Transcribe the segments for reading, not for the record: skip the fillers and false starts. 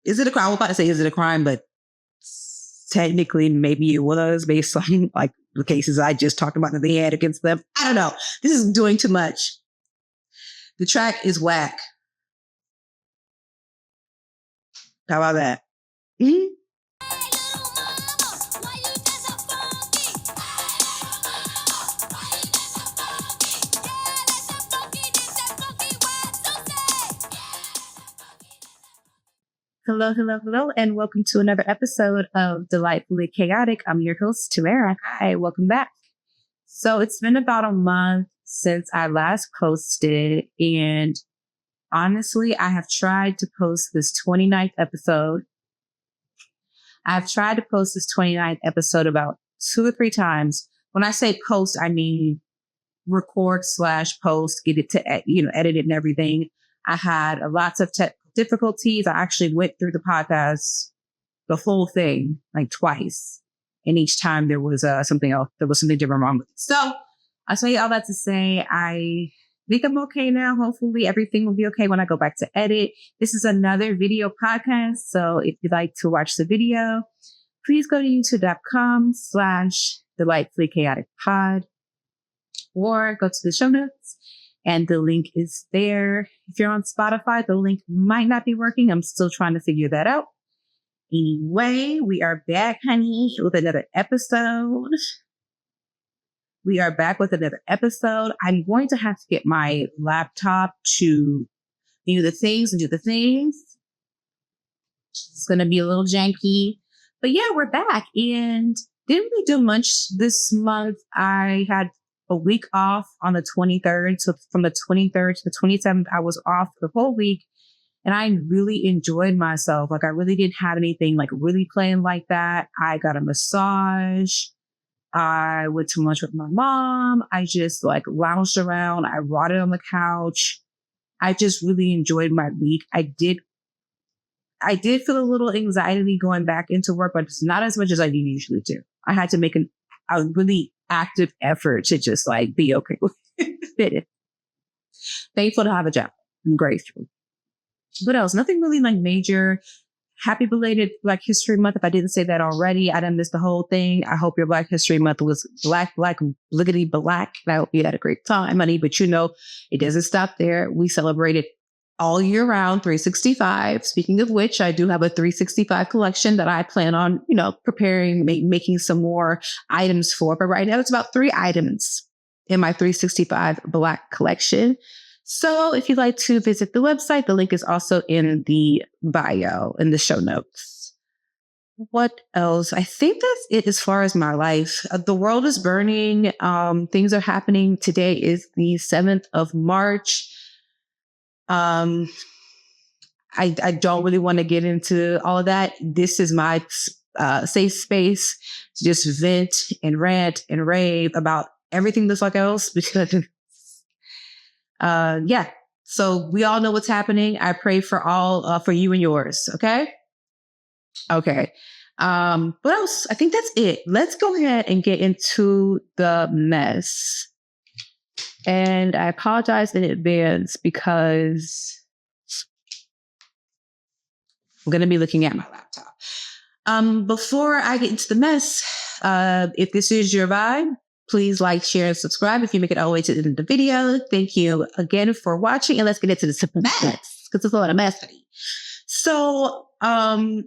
is it a crime? I was about to say, is it a crime? But technically, maybe it was based on like the cases I just talked about that they had against them. I don't know. This is doing too much. The track is whack. How about that? Mm-hmm. Hello, hello, hello, and welcome to another episode of Delightfully Chaotic. I'm your host, Tamara. Hi, welcome back. So it's been about a month since I last posted, and honestly, I have tried to post this 29th episode. I've tried to post this 29th episode about 2 or 3 times. When I say post, I mean record / post, get it to, edit it and everything. I had lots of difficulties. I actually went through the podcast, the whole thing, like twice. And each time there was something else. There was something different wrong with it. So I say all that to say, I think I'm okay now. Hopefully everything will be okay when I go back to edit. This is another video podcast. So if you'd like to watch the video, please go to youtube.com/delightfully chaotic pod or go to the show notes. And the link is there. If you're on Spotify, the link might not be working. I'm still trying to figure that out. Anyway, we are back, honey, with another episode. I'm going to have to get my laptop to do the things. It's going to be a little janky. But yeah, we're back. And didn't really do much this month. I had a week off on the 23rd. So from the 23rd to the 27th, I was off the whole week and I really enjoyed myself. Like I really didn't have anything like really planned like that. I got a massage. I went to lunch with my mom. I just like lounged around. I rotted on the couch. I just really enjoyed my week. I did feel a little anxiety going back into work, but it's not as much as I usually do. I had to make a really active effort to just like be okay with it. Thankful to have a job. I'm grateful. What else? Nothing really like major. Happy belated Black History Month. If I didn't say that already, I done missed the whole thing. I hope your Black History Month was black, bliggity black. And I hope you had a great time, honey. But it doesn't stop there. We celebrated all year round, 365. Speaking of which, I do have a 365 collection that I plan on, preparing, making some more items for. But right now it's about 3 items in my 365 Black collection. So if you'd like to visit the website, the link is also in the bio, in the show notes. What else? I think that's it as far as my life. The world is burning. Things are happening. Today is the 7th of March. I don't really want to get into all of that. This is my safe space to just vent and rant and rave about everything that's like else because, yeah. So we all know what's happening. I pray for you and yours. Okay. Okay. What else? I think that's it. Let's go ahead and get into the mess. And I apologize in advance because I'm going to be looking at my laptop. Before I get into the mess, if this is your vibe, please like, share, and subscribe if you make it all the way to the end of the video. Thank you again for watching. And let's get into the mess because it's a lot of mess. So, I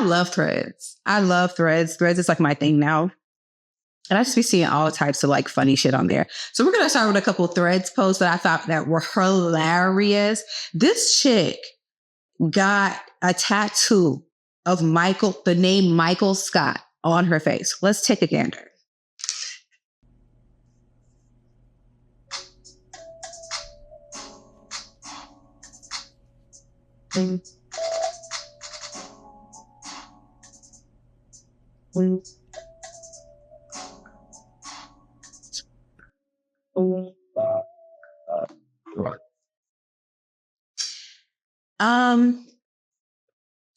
love threads. Threads is like my thing now. And I just be seeing all types of like funny shit on there. So we're going to start with a couple of threads posts that I thought that were hilarious. This chick got a tattoo of the name Michael Scott on her face. Let's take a gander.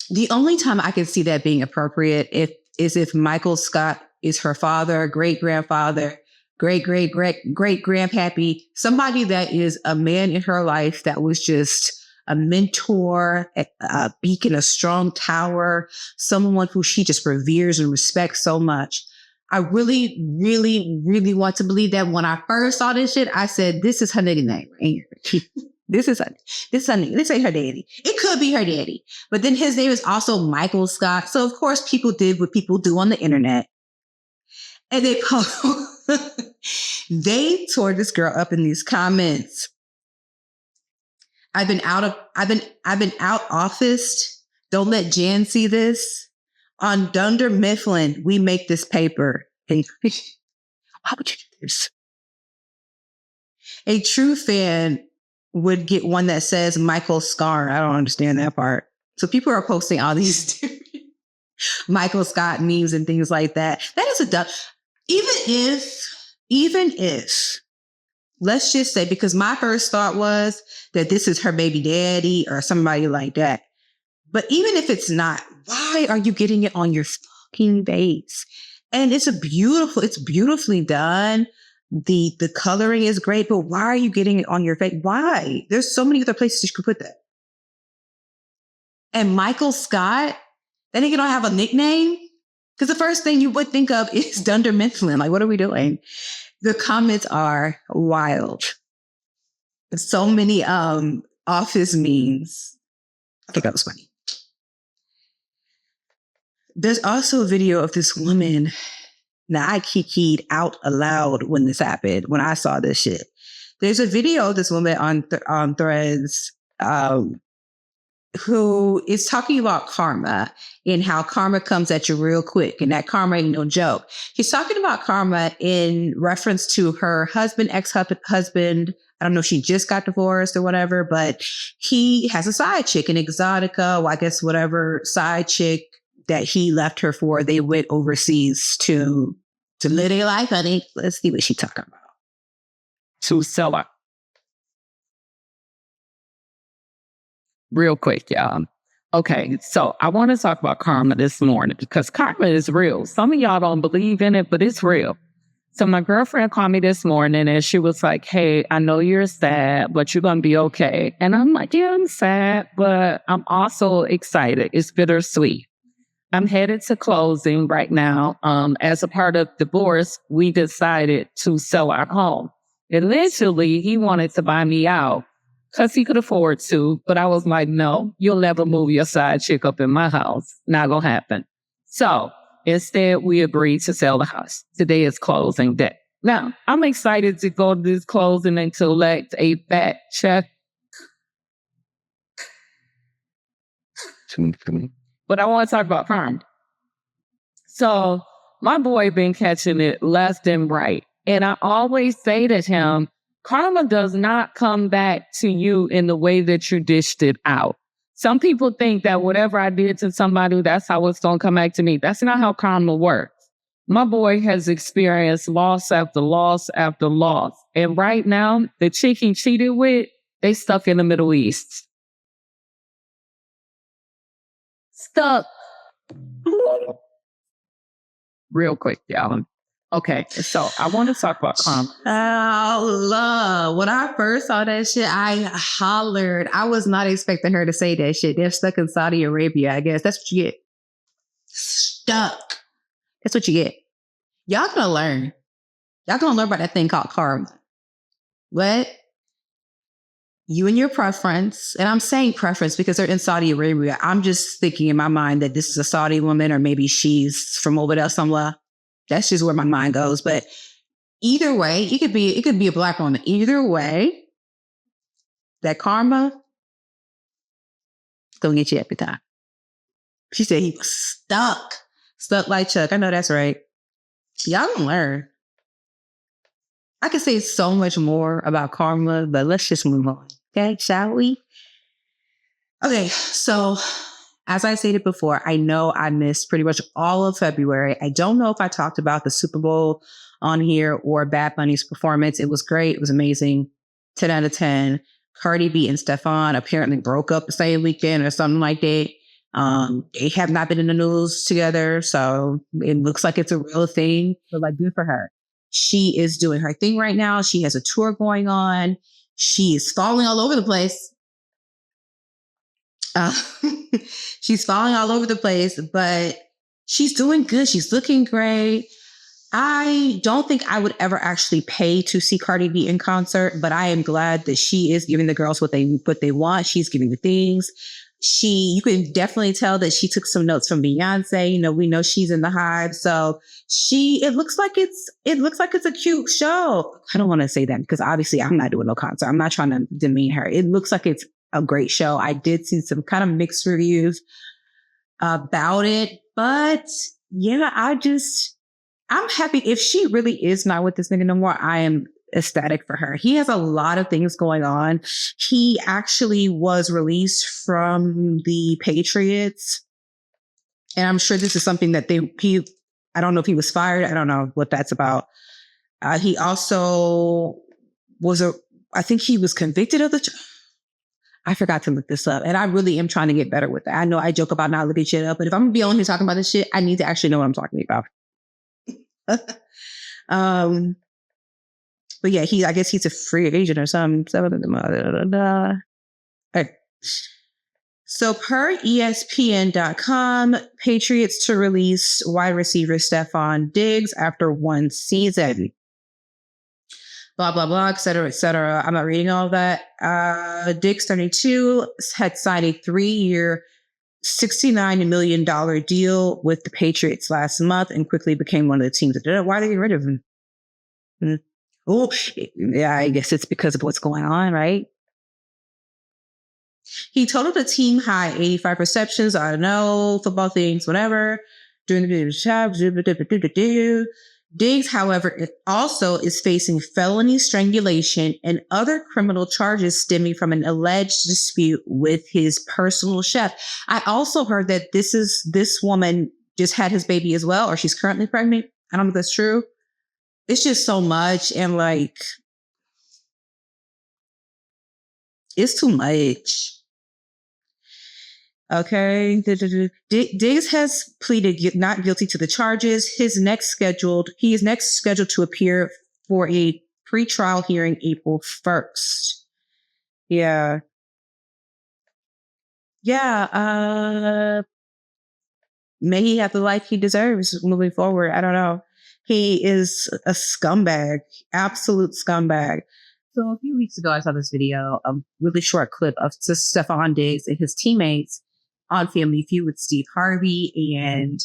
The only time I can see that being appropriate is if Michael Scott is her father, great grandfather, great grandpappy, somebody that is a man in her life that was just a mentor, a beacon, a strong tower, someone who she just reveres and respects so much. I really, really, really want to believe that. When I first saw this shit, I said, this is her nigga name right here. This is her nigga. This ain't her daddy. It could be her daddy. But then his name is also Michael Scott. So of course people did what people do on the internet. And they tore this girl up in these comments. I've been out officed. Don't let Jan see this. On Dunder Mifflin, we make this paper. Hey, why would you do this? A true fan would get one that says Michael Scar. I don't understand that part. So people are posting all these Michael Scott memes and things like that. That is a dumb. Even if, let's just say, because my first thought was that this is her baby daddy or somebody like that. But even if it's not, why are you getting it on your fucking face? And it's beautifully done. The coloring is great, but why are you getting it on your face? Why? There's so many other places you could put that. And Michael Scott, that nigga don't have a nickname? Because the first thing you would think of is Dunder Mifflin. Like, what are we doing? The comments are wild. So many office memes. I thought that was funny. There's also a video of this woman. Now, I kikied out aloud when this happened, when I saw this shit. There's a video of this woman on Threads who is talking about karma and how karma comes at you real quick, and that karma ain't no joke. She's talking about karma in reference to her ex-husband. I don't know if she just got divorced or whatever, but he has a side chick, an exotica, well, I guess whatever side chick that he left her for. They went overseas to live their life, honey. Let's see what she's talking about. To sell it. Real quick, y'all. Okay, so I want to talk about karma this morning because karma is real. Some of y'all don't believe in it, but it's real. So my girlfriend called me this morning and she was like, hey, I know you're sad, but you're going to be okay. And I'm like, yeah, I'm sad, but I'm also excited. It's bittersweet. I'm headed to closing right now. As a part of divorce, we decided to sell our home. Initially, he wanted to buy me out because he could afford to, but I was like, no, you'll never move your side chick up in my house. Not gonna happen. So instead, we agreed to sell the house. Today is closing day. Now, I'm excited to go to this closing and collect a fat check. But I want to talk about karma. So my boy been catching it left and right. And I always say to him, karma does not come back to you in the way that you dished it out. Some people think that whatever I did to somebody, that's how it's going to come back to me. That's not how karma works. My boy has experienced loss after loss after loss. And right now, the chick he cheated with, they stuck in the Middle East. Stuck. Real quick, y'all. Okay, so I want to talk about karma. Oh, love. When I first saw that shit, I hollered. I was not expecting her to say that shit. They're stuck in Saudi Arabia, I guess. That's what you get. Stuck. That's what you get. Y'all gonna learn. Y'all gonna learn about that thing called karma. What? You and your preference, and I'm saying preference because they're in Saudi Arabia. I'm just thinking in my mind that this is a Saudi woman or maybe she's from over there somewhere. That's just where my mind goes. But either way, it could be a black woman. Either way, that karma is gonna get you every time. She said he was stuck like Chuck. I know that's right. Y'all gonna learn. I could say so much more about karma, but let's just move on. Okay, shall we? Okay, so as I stated before, I know I missed pretty much all of February. I don't know if I talked about the Super Bowl on here or Bad Bunny's performance. It was great. It was amazing. 10 out of 10. Cardi B and Stefan apparently broke up the same weekend or something like that. They have not been in the news together, so it looks like it's a real thing. But like, good for her. She is doing her thing right now. She has a tour going on. She is falling all over the place. Uh, she's falling all over the place, but she's doing good. She's looking great. I don't think I would ever actually pay to see Cardi B in concert, but I am glad that she is giving the girls what they want. She's giving the things. You can definitely tell that she took some notes from Beyonce. You know, we know she's in the hive. So it looks like it's a cute show. I don't want to say that because obviously I'm not doing no concert. I'm not trying to demean her. It looks like it's a great show. I did see some kind of mixed reviews about it, but yeah, I'm happy. If she really is not with this nigga no more, I am ecstatic for her. He has a lot of things going on. He actually was released from the Patriots. And I'm sure this is something that I don't know if he was fired. I don't know what that's about. He also I think he was convicted of I forgot to look this up. And I really am trying to get better with that. I know I joke about not looking shit up, but if I'm gonna be on here talking about this shit, I need to actually know what I'm talking about. But yeah, I guess he's a free agent or something. Okay. So per ESPN.com, Patriots to release wide receiver Stephon Diggs after one season. Blah, blah, blah, et cetera, et cetera. I'm not reading all of that. Diggs, 32, had signed a 3-year, $69 million deal with the Patriots last month and quickly became one of the teams that did it. Why are they getting rid of him? Oh, yeah, I guess it's because of what's going on, right? He totaled a team high 85 receptions. I don't know, football things, whatever. During the Diggs, however, also is facing felony strangulation and other criminal charges stemming from an alleged dispute with his personal chef. I also heard that this woman just had his baby as well, or she's currently pregnant. I don't know if that's true. It's just so much. And like, it's too much. Okay. Diggs has pleaded not guilty to the charges. He is next scheduled to appear for a pre-trial hearing April 1st. Yeah. Yeah. May he have the life he deserves moving forward. I don't know. He is a scumbag, absolute scumbag. So a few weeks ago, I saw this video, a really short clip of Stephon Diggs and his teammates on Family Feud with Steve Harvey, and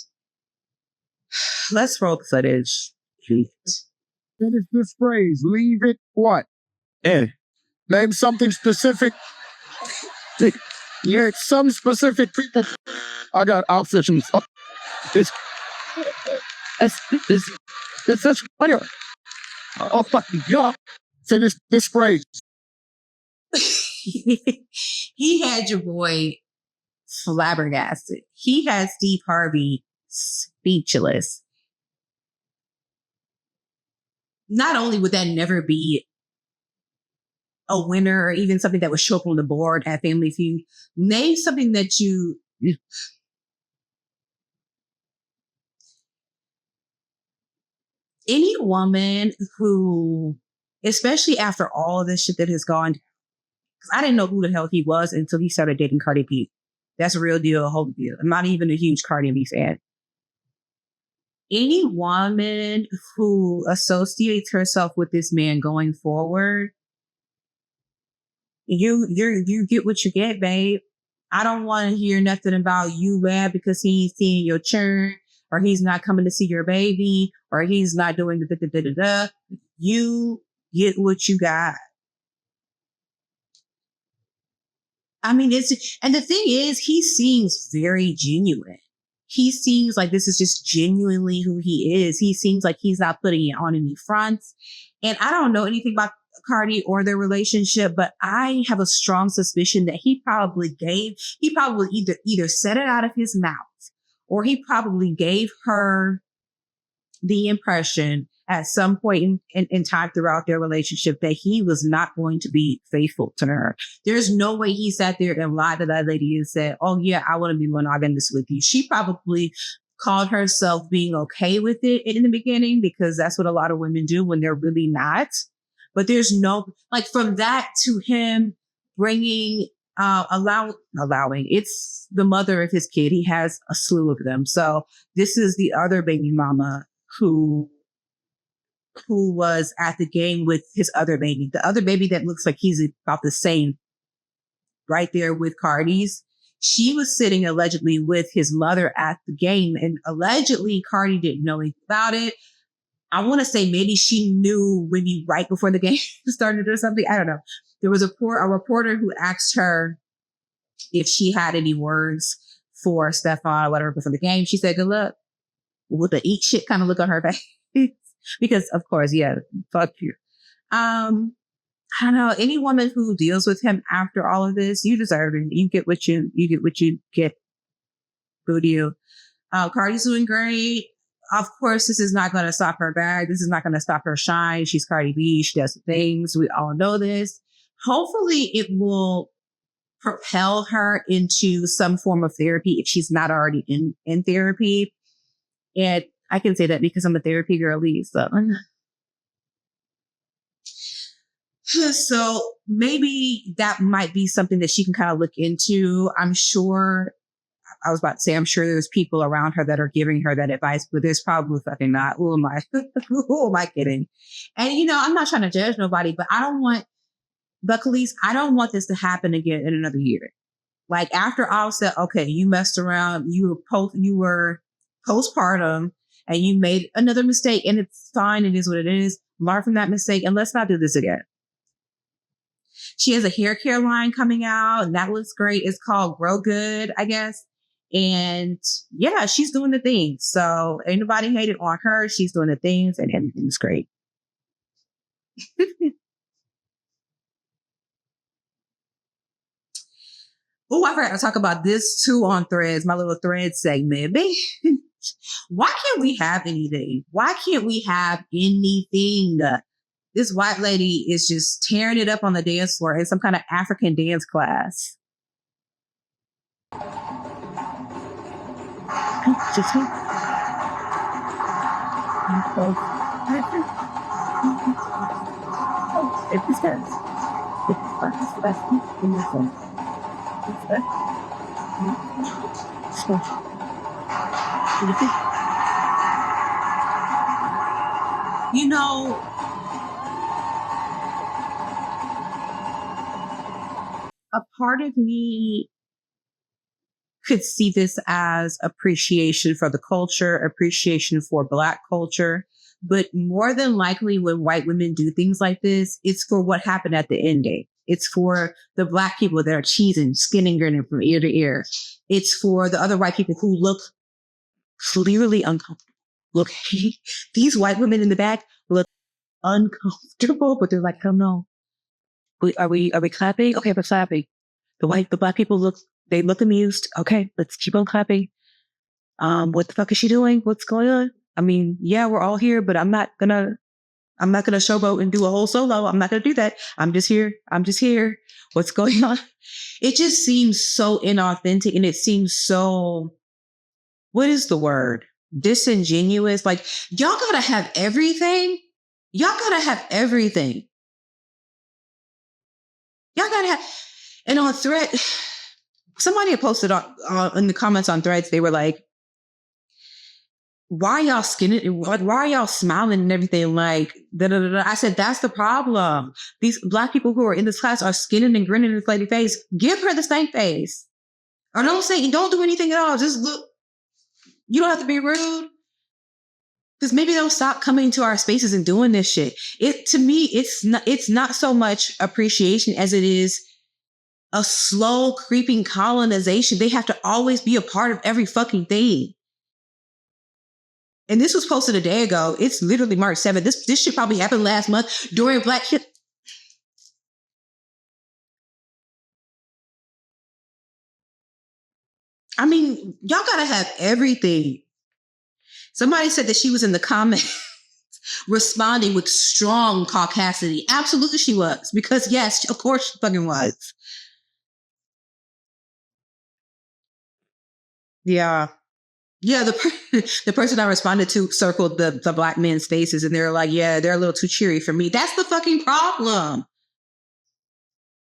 let's roll the footage. What is this phrase? Leave it what? Name something specific. Yeah, some specific people. I got options. This player. Oh fucking god! Say this phrase. He had your boy flabbergasted. He had Steve Harvey speechless. Not only would that never be a winner or even something that would show up on the board at Family Feud, name something that you... Any woman who, especially after all of this shit that has gone, because I didn't know who the hell he was until he started dating Cardi B. That's a real deal, a whole deal. I'm not even a huge Cardi B fan. Any woman who associates herself with this man going forward, you get what you get, babe. I don't want to hear nothing about you mad because he's seeing your churn, or he's not coming to see your baby, or he's not doing the You get what you got. I mean, and the thing is, he seems very genuine. He seems like this is just genuinely who he is. He seems like he's not putting it on any fronts. And I don't know anything about Cardi or their relationship, but I have a strong suspicion that he probably either said it out of his mouth, or he probably gave her the impression at some point in time throughout their relationship that he was not going to be faithful to her. There's no way he sat there and lied to that lady and said, oh yeah, I want to be monogamous with you. She probably called herself being okay with it in the beginning, because that's what a lot of women do when they're really not. But there's no, like, from that to him bringing allowing. It's the mother of his kid. He has a slew of them. So this is the other baby mama who was at the game with his other baby. The other baby that looks like he's about the same, right there with Cardi's. She was sitting allegedly with his mother at the game, and allegedly Cardi didn't know anything about it. I want to say maybe she knew maybe right before the game started or something. I don't know. There was a reporter who asked her if she had any words for Stefan or whatever before the game. She said, good luck, with the eat shit kind of look on her face. Because of course, yeah, fuck you. I don't know, any woman who deals with him after all of this, you deserve it. You get what you get. Boo to you. Cardi's doing great. Of course, this is not going to stop her bag. This is not going to stop her shine. She's Cardi B. She does things. We all know this. Hopefully it will propel her into some form of therapy if she's not already in therapy. And I can say that because I'm a therapy girlie. So maybe that might be something that she can kind of look into. I'm sure there's people around her that are giving her that advice, but there's probably fucking not. Who am I? Who am I kidding? And, I'm not trying to judge nobody, but I don't want this to happen again in another year. Like after all said, okay, you messed around, you were postpartum, and you made another mistake, and it's fine. It is what it is. Learn from that mistake, and let's not do this again. She has a hair care line coming out, and that looks great. It's called Grow Good, I guess. And yeah, she's doing the things. So ain't nobody hated on her. She's doing the things, and everything's great. Oh, I forgot to talk about this too on Threads, my little Threads segment. Why can't we have anything? Why can't we have anything? This white lady is just tearing it up on the dance floor in some kind of African dance class. Just me. It's dance. It's best in this one. A part of me could see this as appreciation for the culture, appreciation for Black culture. But more than likely, when white women do things like this, it's for what happened at the end game. It's for the Black people that are cheesing, skinning, grinning from ear to ear. It's for the other white people who look clearly uncomfortable. Look, these white women in the back look uncomfortable, but they're like, oh no. Are we clapping? Okay, we're clapping. The Black people look amused. Okay, let's keep on clapping. What the fuck is she doing? What's going on? I mean, yeah, we're all here, but I'm not gonna showboat and do a whole solo. I'm not gonna do that. I'm just here. What's going on? It just seems so inauthentic, and it seems so, what is the word? Disingenuous. Like, y'all gotta have everything. Y'all gotta have, and on Thread, somebody had posted in the comments on Threads, they were like, why are y'all skinning? Why are y'all smiling and everything? Like, da, da, da, da. I said, that's the problem. These Black people who are in this class are skinning and grinning in this lady face. Give her the stank face. Or don't do anything at all. Just look. You don't have to be rude. Because maybe they'll stop coming to our spaces and doing this shit. To me, it's not so much appreciation as it is a slow creeping colonization. They have to always be a part of every fucking thing. And this was posted a day ago. It's literally March 7th. This shit probably happened last month during Black shit. I mean, y'all gotta have everything. Somebody said that she was in the comments responding with strong caucasity. Absolutely she was. Because yes, of course she fucking was. Yeah. Yeah, the person I responded to circled the Black men's faces, and they're like, yeah, they're a little too cheery for me. That's the fucking problem.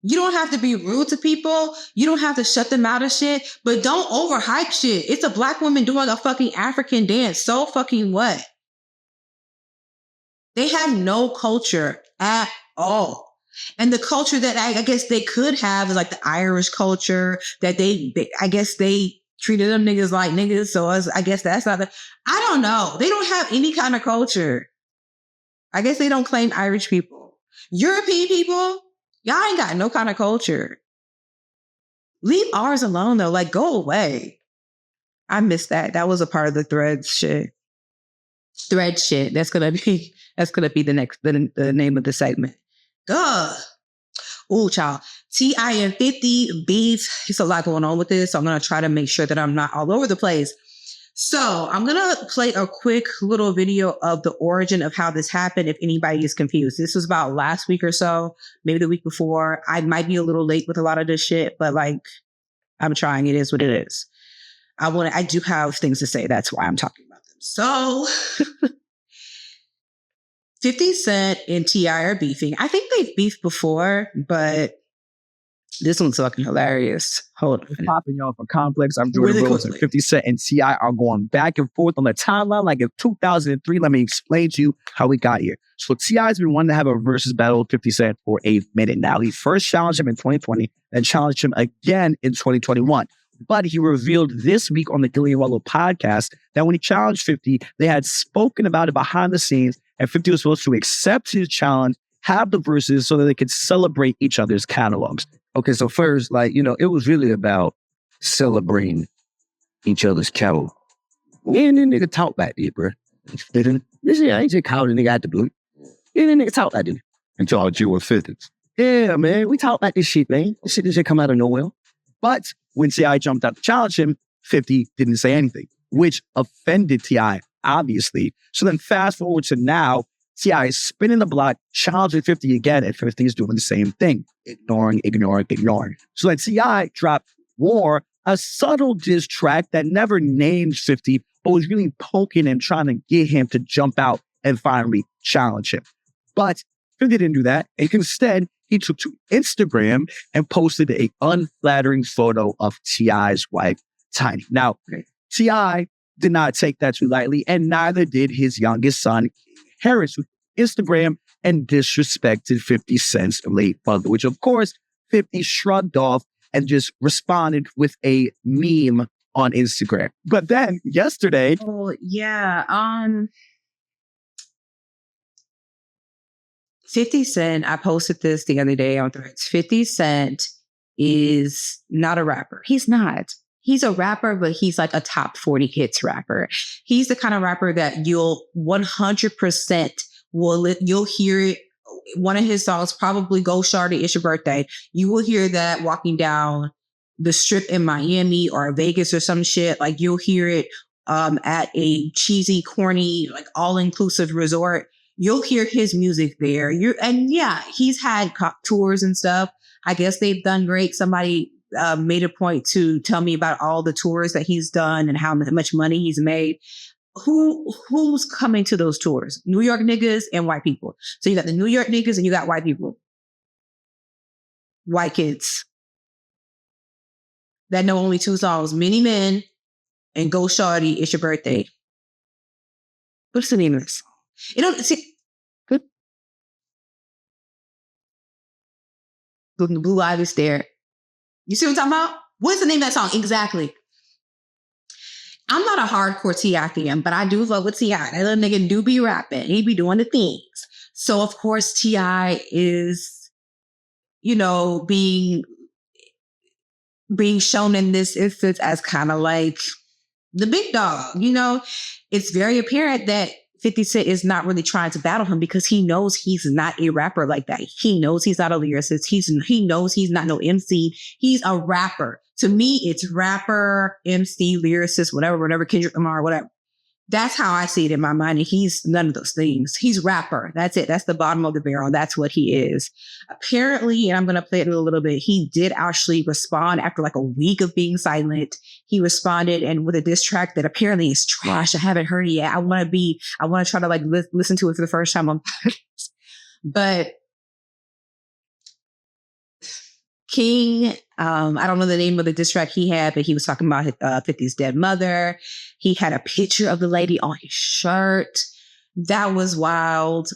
You don't have to be rude to people. You don't have to shut them out of shit, but don't overhype shit. It's a black woman doing a fucking African dance. So fucking what? They have no culture at all. And the culture that I guess they could have is like the Irish culture that I guess they treated them niggas like niggas. So I guess that's not I don't know. They don't have any kind of culture. I guess they don't claim Irish people. European people, y'all ain't got no kind of culture. Leave ours alone though. Like, go away. I missed that. That was a part of the thread shit. Thread shit. That's gonna be the name of the segment. Duh. Ooh, child. T.I. and 50 beef. It's a lot going on with this. So I'm gonna try to make sure that I'm not all over the place. So I'm going to play a quick little video of the origin of how this happened if anybody is confused. This was about last week or so, maybe the week before. I might be a little late with a lot of this shit, but like, I'm trying. It is what it is. I do have things to say. That's why I'm talking about them. So 50 Cent and T.I. are beefing. I think they've beefed before, but this one's fucking hilarious. Hold on. Popping y'all for Complex. I'm Jordan Really Rose, and 50 Cent and T.I. are going back and forth on the timeline like in 2003. Let me explain to you how we got here. So T.I.'s been wanting to have a versus battle with 50 Cent for a minute now. He first challenged him in 2020 and challenged him again in 2021. But he revealed this week on the Gillian Wallow podcast that when he challenged 50, they had spoken about it behind the scenes, and 50 was supposed to accept his challenge, have the verses so that they could celebrate each other's catalogs. Okay, so first, it was really about celebrating each other's catalog. And then nigga talk back there, bro. This shit ain't just calling the nigga out the blue. And then nigga talk like this. And charge you with 50s. Yeah, man, we talk like this shit, man. This shit doesn't come out of nowhere. But when T.I. jumped out to challenge him, 50 didn't say anything, which offended T.I., obviously. So then fast forward to now, T.I. is spinning the block, challenging 50 again, and 50 is doing the same thing. Ignoring. So then T.I. dropped War, a subtle diss track that never named 50, but was really poking and trying to get him to jump out and finally challenge him. But 50 didn't do that. And instead, he took to Instagram and posted a unflattering photo of T.I.'s wife, Tiny. Now, T.I. did not take that too lightly, and neither did his youngest son, Harris, who Instagram and disrespected 50 Cent's late mother, which of course 50 shrugged off and just responded with a meme on Instagram. But then yesterday, oh yeah, 50 Cent, I posted this the other day on Threads. 50 Cent is not a rapper. He's not. He's a rapper, but he's like a top 40 hits rapper. He's the kind of rapper that you'll 100% you'll hear it. One of his songs, probably Go Shawty, It's Your Birthday. You will hear that walking down the strip in Miami or Vegas or some shit. Like you'll hear it at a cheesy, corny, like all-inclusive resort. You'll hear his music there. He's had tours and stuff. I guess they've done great. Somebody made a point to tell me about all the tours that he's done and how much money he's made. Who's coming to those tours? New York niggas and white people. So you got the New York niggas and you got white people. White kids that know only two songs, Many Men and Go Shawty, It's Your Birthday. What's the name of this song? You know, see, good. The Blue Ivy's there. You see what I'm talking about? What's the name of that song? Exactly. I'm not a hardcore T.I. fan, but I do love with T.I. That little nigga do be rapping. He be doing the things. So, of course, T.I. is, being shown in this instance as kind of like the big dog. It's very apparent that 50 Cent is not really trying to battle him because he knows he's not a rapper like that. He knows he's not a lyricist. He knows he's not no MC. He's a rapper. To me, it's rapper, MC, lyricist, whatever, Kendrick Lamar, whatever. That's how I see it in my mind. And he's none of those things. He's rapper. That's it. That's the bottom of the barrel. That's what he is. Apparently, and I'm going to play it in a little bit, he did actually respond after like a week of being silent. He responded and with a diss track that apparently is trash. I haven't heard it yet. I want to try to like listen to it for the first time on podcast. But King. I don't know the name of the diss track he had, but he was talking about 50's dead mother. He had a picture of the lady on his shirt. That was wild.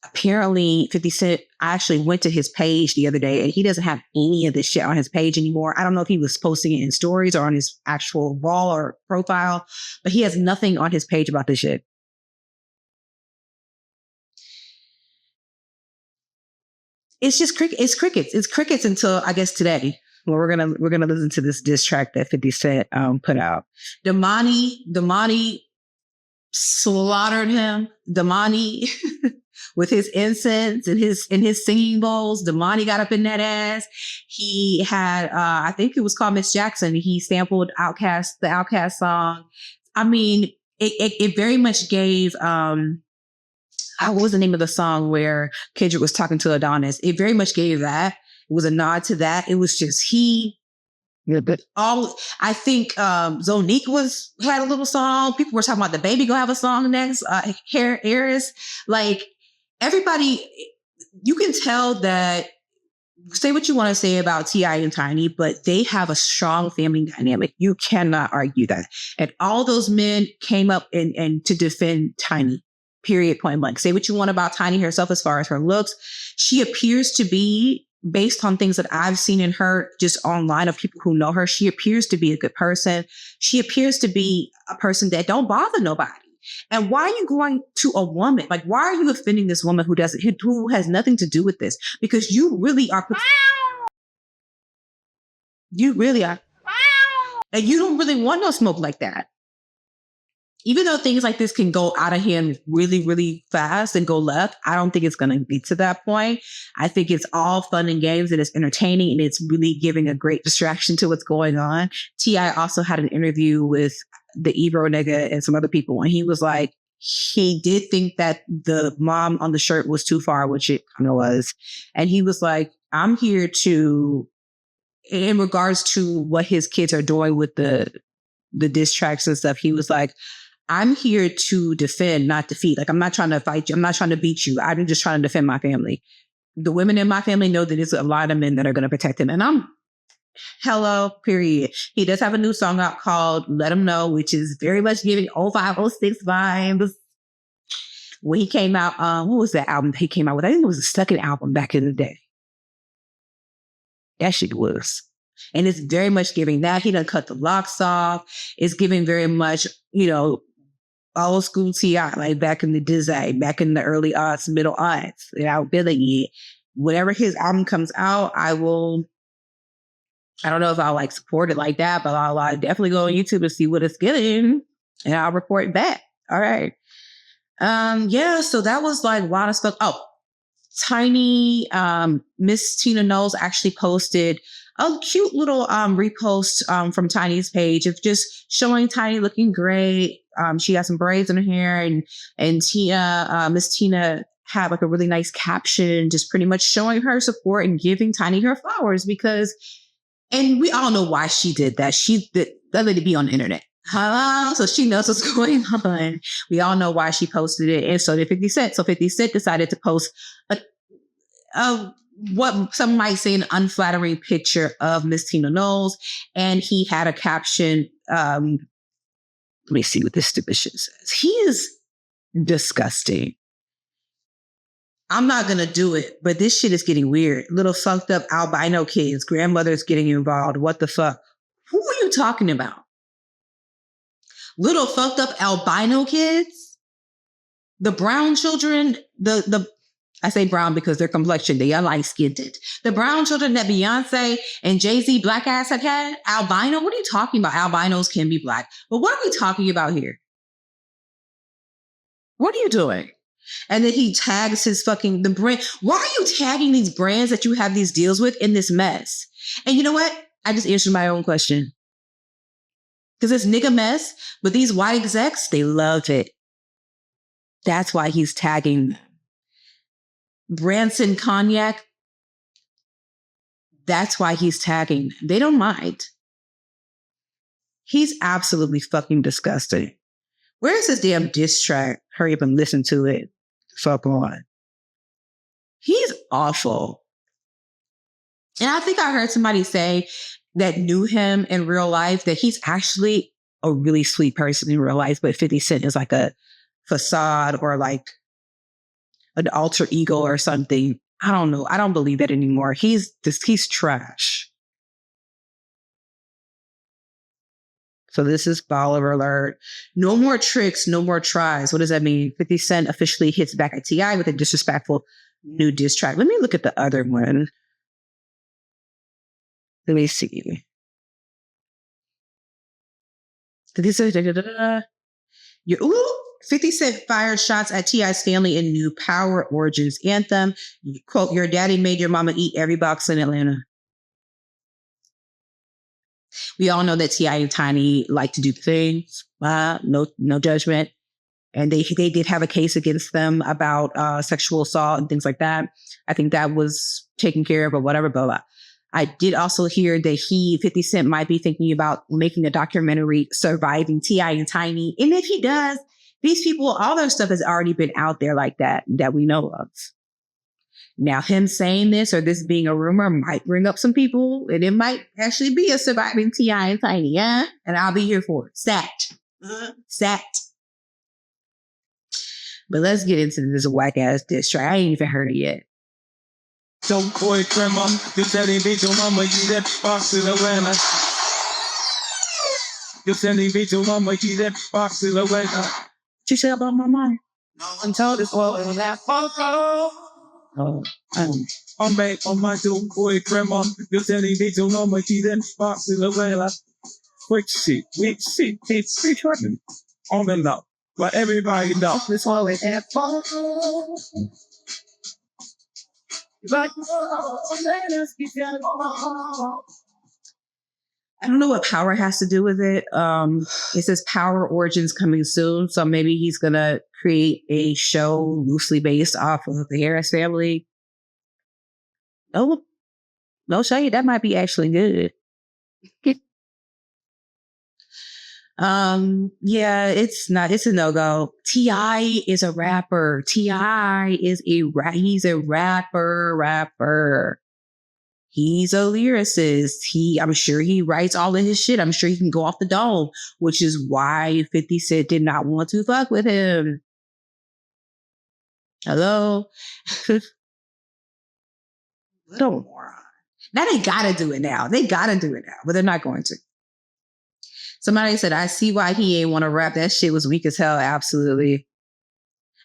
Apparently 50 Cent, I actually went to his page the other day and he doesn't have any of this shit on his page anymore. I don't know if he was posting it in stories or on his actual wall or profile, but he has nothing on his page about this shit. It's just cricket. It's crickets. It's crickets until I guess today. Well, we're gonna listen to this diss track that 50 Cent put out. Damani slaughtered him. Damani with his incense and his singing bowls. Damani got up in that ass. He had I think it was called Miss Jackson. He sampled the Outkast song. I mean, it very much gave what was the name of the song where Kendrick was talking to Adonis? It very much gave that. It was a nod to that. It was just I think Zonique had a little song. People were talking about the baby gonna have a song next. Harris, like everybody, you can tell that. Say what you want to say about T.I. and Tiny, but they have a strong family dynamic. You cannot argue that. And all those men came up and to defend Tiny. Period, point blank. Say what you want about Tiny herself as far as her looks. She appears to be, based on things that I've seen in her just online of people who know her, she appears to be a good person. She appears to be a person that don't bother nobody. And why are you going to a woman? Like, why are you offending this woman who has nothing to do with this? Because you really are. You really are. And you don't really want no smoke like that. Even though things like this can go out of hand really, really fast and go left, I don't think it's going to be to that point. I think it's all fun and games and it's entertaining and it's really giving a great distraction to what's going on. T.I. also had an interview with the Ebro nigga and some other people, and he was like, he did think that the mom on the shirt was too far, which it kind of was. And he was like, I'm here to, in regards to what his kids are doing with the diss tracks and stuff, he was like, I'm here to defend, not defeat. Like, I'm not trying to fight you. I'm not trying to beat you. I'm just trying to defend my family. The women in my family know that there's a lot of men that are going to protect him. And I'm, hello, period. He does have a new song out called Let Him Know, which is very much giving 0506 vibes. When he came out, what was that album he came out with? I think it was the second album back in the day. That shit was. And it's very much giving that. He done cut the locks off. It's giving very much, old school T.I., like back in the Dizzy, back in the early aughts, middle aughts, Billy. Whenever his album comes out, I don't know if I'll like support it like that, but I'll definitely go on YouTube to see what it's getting and I'll report back. All right. So that was like a lot of stuff. Oh, Tiny, Miss Tina Knowles actually posted a cute little repost from Tiny's page of just showing Tiny looking great. She got some braids in her hair and Tina, Miss Tina had like a really nice caption, just pretty much showing her support and giving Tiny her flowers and we all know why she did that. That lady be on the internet. So she knows what's going on. We all know why she posted it. And so did 50 Cent. So 50 Cent decided to post what some might say an unflattering picture of Miss Tina Knowles. And he had a caption. Let me see what this stupid shit says. He is disgusting. I'm not going to do it, but this shit is getting weird. Little fucked up albino kids, grandmothers getting involved. What the fuck? Who are you talking about? Little fucked up albino kids? The brown children, I say brown because their complexion, they are light-skinned. The brown children that Beyonce and Jay-Z black ass had, albino? What are you talking about? Albinos can be black. But what are we talking about here? What are you doing? And then he tags the brand. Why are you tagging these brands that you have these deals with in this mess? And you know what? I just answered my own question. Because it's nigga mess, but these white execs, they love it. That's why he's tagging them. Branson Cognac, that's why he's tagging them. They don't mind. He's absolutely fucking disgusting. Where's this damn diss track? Hurry up and listen to it. Fuck on. He's awful. And I think I heard somebody say that knew him in real life that he's actually a really sweet person in real life, but 50 Cent is like a facade or like an alter ego or something. I don't know. I don't believe that anymore. He's trash. So this is baller alert. No more tricks, no more tries. What does that mean? 50 Cent officially hits back at T.I. with a disrespectful new diss track. Let me look at the other one. Let me see. This is 50 Cent fired shots at T.I.'s family in new Power Origins anthem. Quote, your daddy made your mama eat every box in Atlanta. We all know that T.I. and Tiny like to do things. No judgment. And they did have a case against them about sexual assault and things like that. I think that was taken care of or whatever, blah, blah. I did also hear that 50 Cent might be thinking about making a documentary surviving T.I. and Tiny. And if he does, these people, all their stuff has already been out there like that we know of. Now, him saying this or this being a rumor might bring up some people, and it might actually be a surviving T.I. and Tiny, yeah? And I'll be here for it. Sat. But let's get into this whack-ass diss track. I ain't even heard it yet. So boy, grandma, you said he beat your mama, you that box in Atlanta. You said he beat your mama, you that box in Atlanta. What you say about my mind? No one told us what was that photo. I'm back on my dope boy, grandma. You said he beat your mama, you that box in Atlanta. Quick shit, it's recording. On the low, but everybody knows this one with that photo. I don't know what Power has to do with it. It says Power Origins coming soon. So maybe he's going to create a show loosely based off of the Harris family. Oh, no shade. That might be actually good. Yeah, it's a no-go. T.I. is a rapper. T.I. is he's a rapper. He's a lyricist. I'm sure he writes all of his shit. I'm sure he can go off the dome, which is why 50 Cent did not want to fuck with him. Hello? Little moron. Now they gotta do it now. But they're not going to. Somebody said, I see why he ain't want to rap. That shit was weak as hell. Absolutely.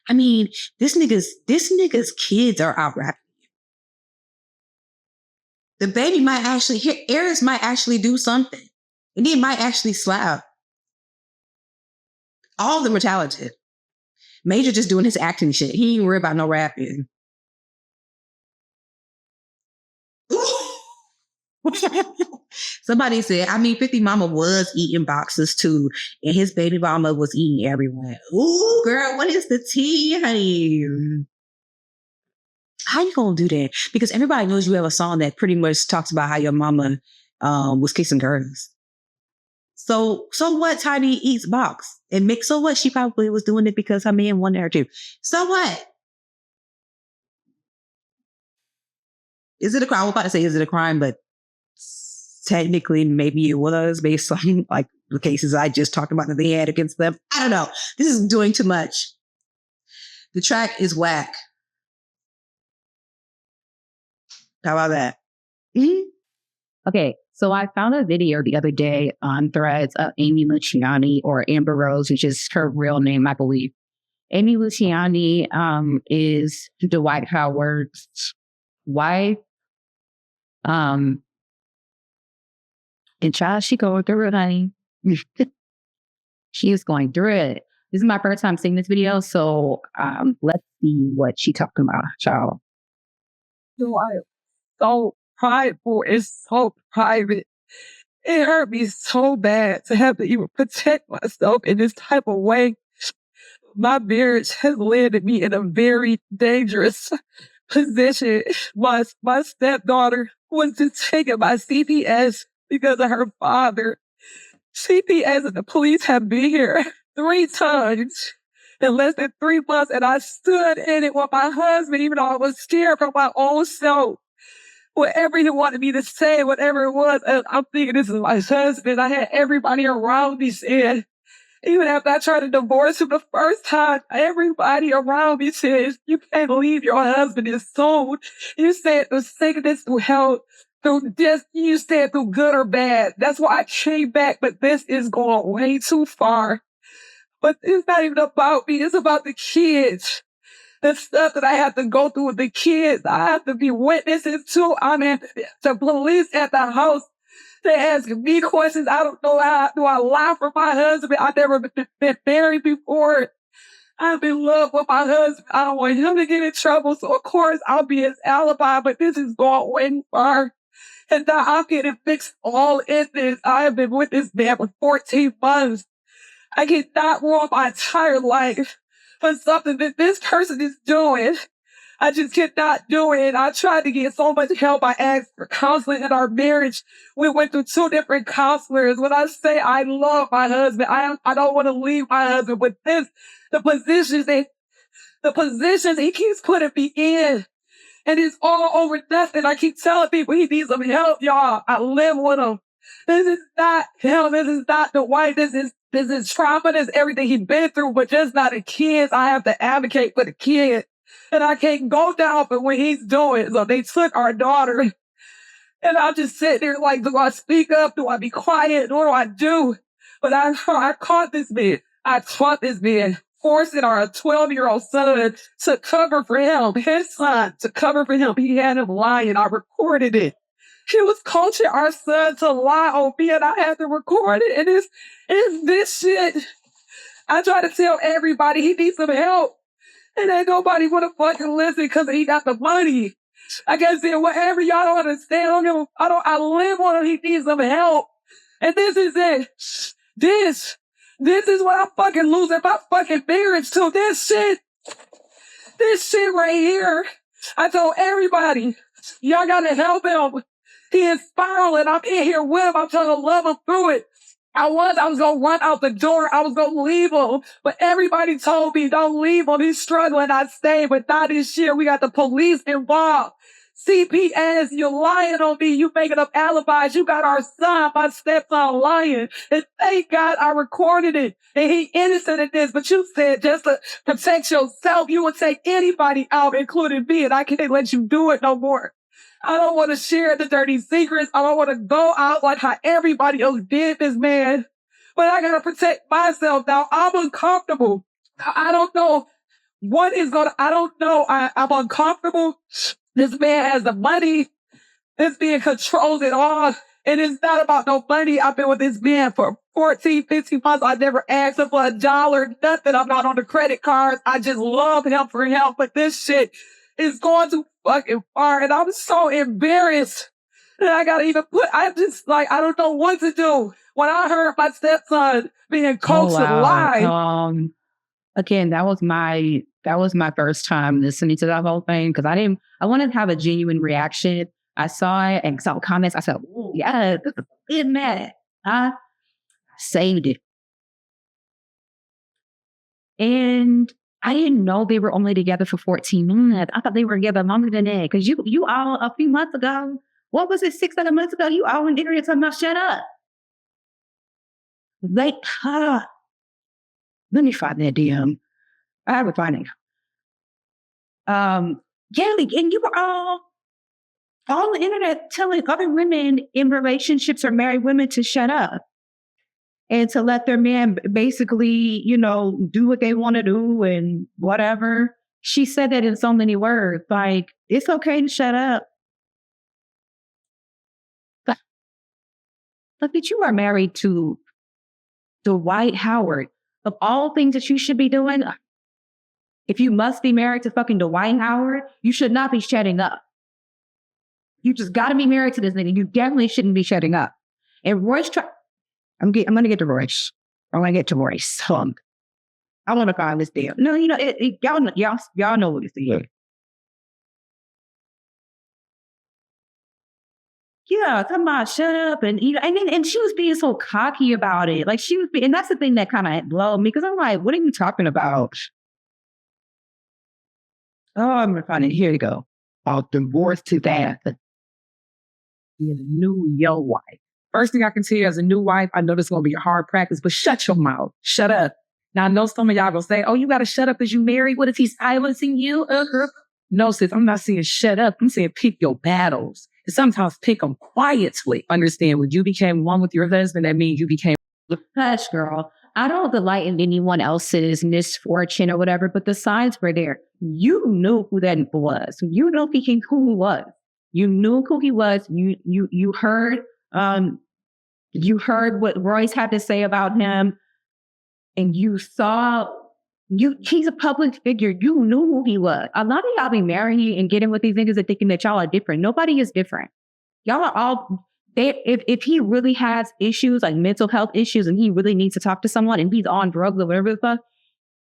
I mean, this nigga's kids are out rapping. The baby might actually, Aries might actually do something. And he might actually slap. All of them are talented. Major just doing his acting shit. He ain't worried about no rapping. Somebody said, 50 Mama was eating boxes too, and his baby mama was eating everyone. Ooh, girl, what is the tea, honey? How you gonna do that? Because everybody knows you have a song that pretty much talks about how your mama was kissing girls. So what? Tiny eats box and mix. So what? She probably was doing it because her man wanted her to. So what? Is it a crime? I was about to say, is it a crime? But technically, maybe it was based on like the cases I just talked about that they had against them. I don't know. This is doing too much. The track is whack. How about that? Mm-hmm. Okay, so I found a video the other day on Threads of Amy Luciani, or Amber Rose, which is her real name, I believe. Amy Luciani is Dwight Howard's wife. And child, she going through it, honey. She is going through it. This is my first time seeing this video, so let's see what she talking about, child. So prideful. It's so private. It hurt me so bad to have to even protect myself in this type of way. My marriage has landed me in a very dangerous position. My stepdaughter was just taking my CPS because of her father. CPS and the police have been here 3 times in less than 3 months, and I stood in it with my husband, even though I was scared for my own self. whatever he wanted me to say, whatever it was. And I'm thinking, this is my husband. I had everybody around me saying, even after I tried to divorce him the first time, everybody around me says, you can't leave your husband is sold. You said through sickness, through health, through this, you said through good or bad. That's why I came back, but this is going way too far. But it's not even about me. It's about the kids. The stuff that I have to go through with the kids. I have to be witnesses to. I mean, the police at the house. They ask me questions. I don't know how do I lie for my husband. I've never been married before. I'm in love with my husband. I don't want him to get in trouble. So of course I'll be his alibi, but this is going way far. And now I'm getting fixed all in this. I have been with this man for 14 months. I cannot ruin my entire life for something that this person is doing. I just cannot do it. I tried to get so much help. I asked for counseling in our marriage. We went through 2 different counselors. When I say I love my husband, I don't want to leave my husband. But the positions he keeps putting me in, and it's all over nothing. I keep telling people he needs some help, y'all. I live with him. This is not him. This is not Dwight. This is trauma. This is everything he's been through, but just not the kids. I have to advocate for the kids. And I can't go down for what he's doing. So they took our daughter. And I just sit there like, do I speak up? Do I be quiet? What do I do? But I caught this man. I caught this man forcing our 12-year-old son to cover for him, his son, to cover for him. He had him lying. I recorded it. He was coaching our son to lie on me, and I had to record it. And it's this shit. I try to tell everybody he needs some help. And ain't nobody want to fucking listen because he got the money. I guess say whatever y'all don't understand. I live on him. He needs some help. And this is it. This is what I'm fucking losing my fucking marriage to. This shit right here. I told everybody, y'all gotta help him. He is spiraling. I'm in here with him. I'm trying to love him through it. I was going to run out the door. I was going to leave him. But everybody told me, don't leave him. He's struggling. I stayed. But not this year. We got the police involved. CPS, you're lying on me. You making up alibis. You got our son, my stepson, lying. And thank God I recorded it. And he innocent in this. But you said just to protect yourself, you would take anybody out, including me. And I can't let you do it no more. I don't want to share the dirty secrets. I don't want to go out like how everybody else did this, man. But I got to protect myself now. I'm uncomfortable. I don't know what is going to, I don't know. I'm uncomfortable. This man has the money. This man controls it all. And it's not about no money. I've been with this man for 14, 15 months. I never asked him for $1, nothing. I'm not on the credit cards. I just love him for him. But this shit is going too fucking far. And I'm so embarrassed that I gotta even I'm just like, I don't know what to do. When I heard my stepson being coached to lie. Again, that was my first time listening to that whole thing because I wanted to have a genuine reaction. I saw it and saw comments. I said, oh, yeah, this is good, man. I saved it. And I didn't know they were only together for 14 months. I thought they were together longer than that. Because you all, a few months ago, what was it, 6 7 months ago, you all on the internet talking about shut up. Let me find that DM. I have to find it. Yeah, and you were all on the internet telling other women in relationships or married women to shut up. And to let their man basically, do what they want to do and whatever. She said that in so many words, like, it's okay to shut up. But that you are married to Dwight Howard. Of all things that you should be doing, if you must be married to fucking Dwight Howard, you should not be shutting up. You just got to be married to this nigga. You definitely shouldn't be shutting up. And Royce I'm going to get to Royce. I'm going to get to Royce. I want to find this deal. No, y'all know what it's is. Yeah, talking about shut up. And she was being so cocky about it. Like and that's the thing that kind of blew me because I'm like, what are you talking about? Oh, I'm going to find it. Here you go. I'll divorce to that. being a new yo wife. First thing I can tell you as a new wife, I know this is going to be a hard practice, but shut your mouth. Shut up. Now, I know some of y'all going to say, oh, you got to shut up because you married. What if he's silencing you? No, sis, I'm not saying shut up. I'm saying pick your battles. And sometimes pick them quietly. Understand, when you became one with your husband, that means you became... Hush, girl. I don't delight in anyone else's misfortune or whatever, but the signs were there. You knew who that was. You knew who he was. You knew who he was. You heard what Royce had to say about him, and you saw he's a public figure. You knew who he was. A lot of y'all be marrying and getting with these niggas and thinking that y'all are different. Nobody is different. Y'all are all if he really has issues like mental health issues and he really needs to talk to someone and he's on drugs or whatever the fuck,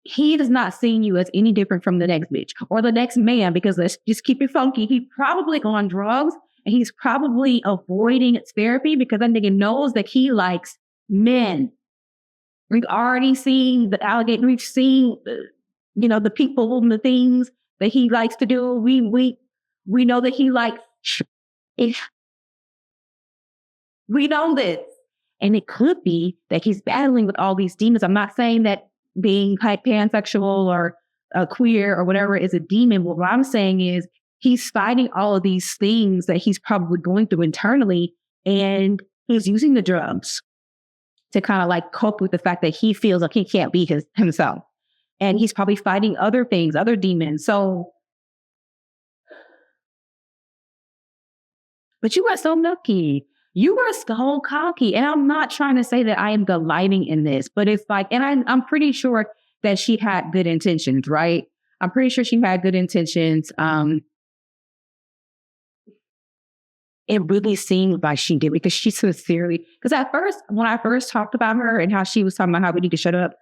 he does not see you as any different from the next bitch or the next man, because let's just keep it funky. He's probably on drugs and he's probably avoiding therapy because that nigga knows that he likes men. We've already seen the alligator. We've seen, the people and the things that he likes to do. We know that he likes. We know this, and it could be that he's battling with all these demons. I'm not saying that being pansexual or queer or whatever is a demon. What I'm saying is he's fighting all of these things that he's probably going through internally, and he's using the drugs to kind of like cope with the fact that he feels like he can't be himself. And he's probably fighting other things, other demons. So, but you are so lucky. You are so cocky. And I'm not trying to say that I am delighting in this, but it's like, and I'm pretty sure that she had good intentions, right? I'm pretty sure she had good intentions. It really seemed like she did, because she sincerely, because at first, when I first talked about her and how she was talking about how we need to shut up,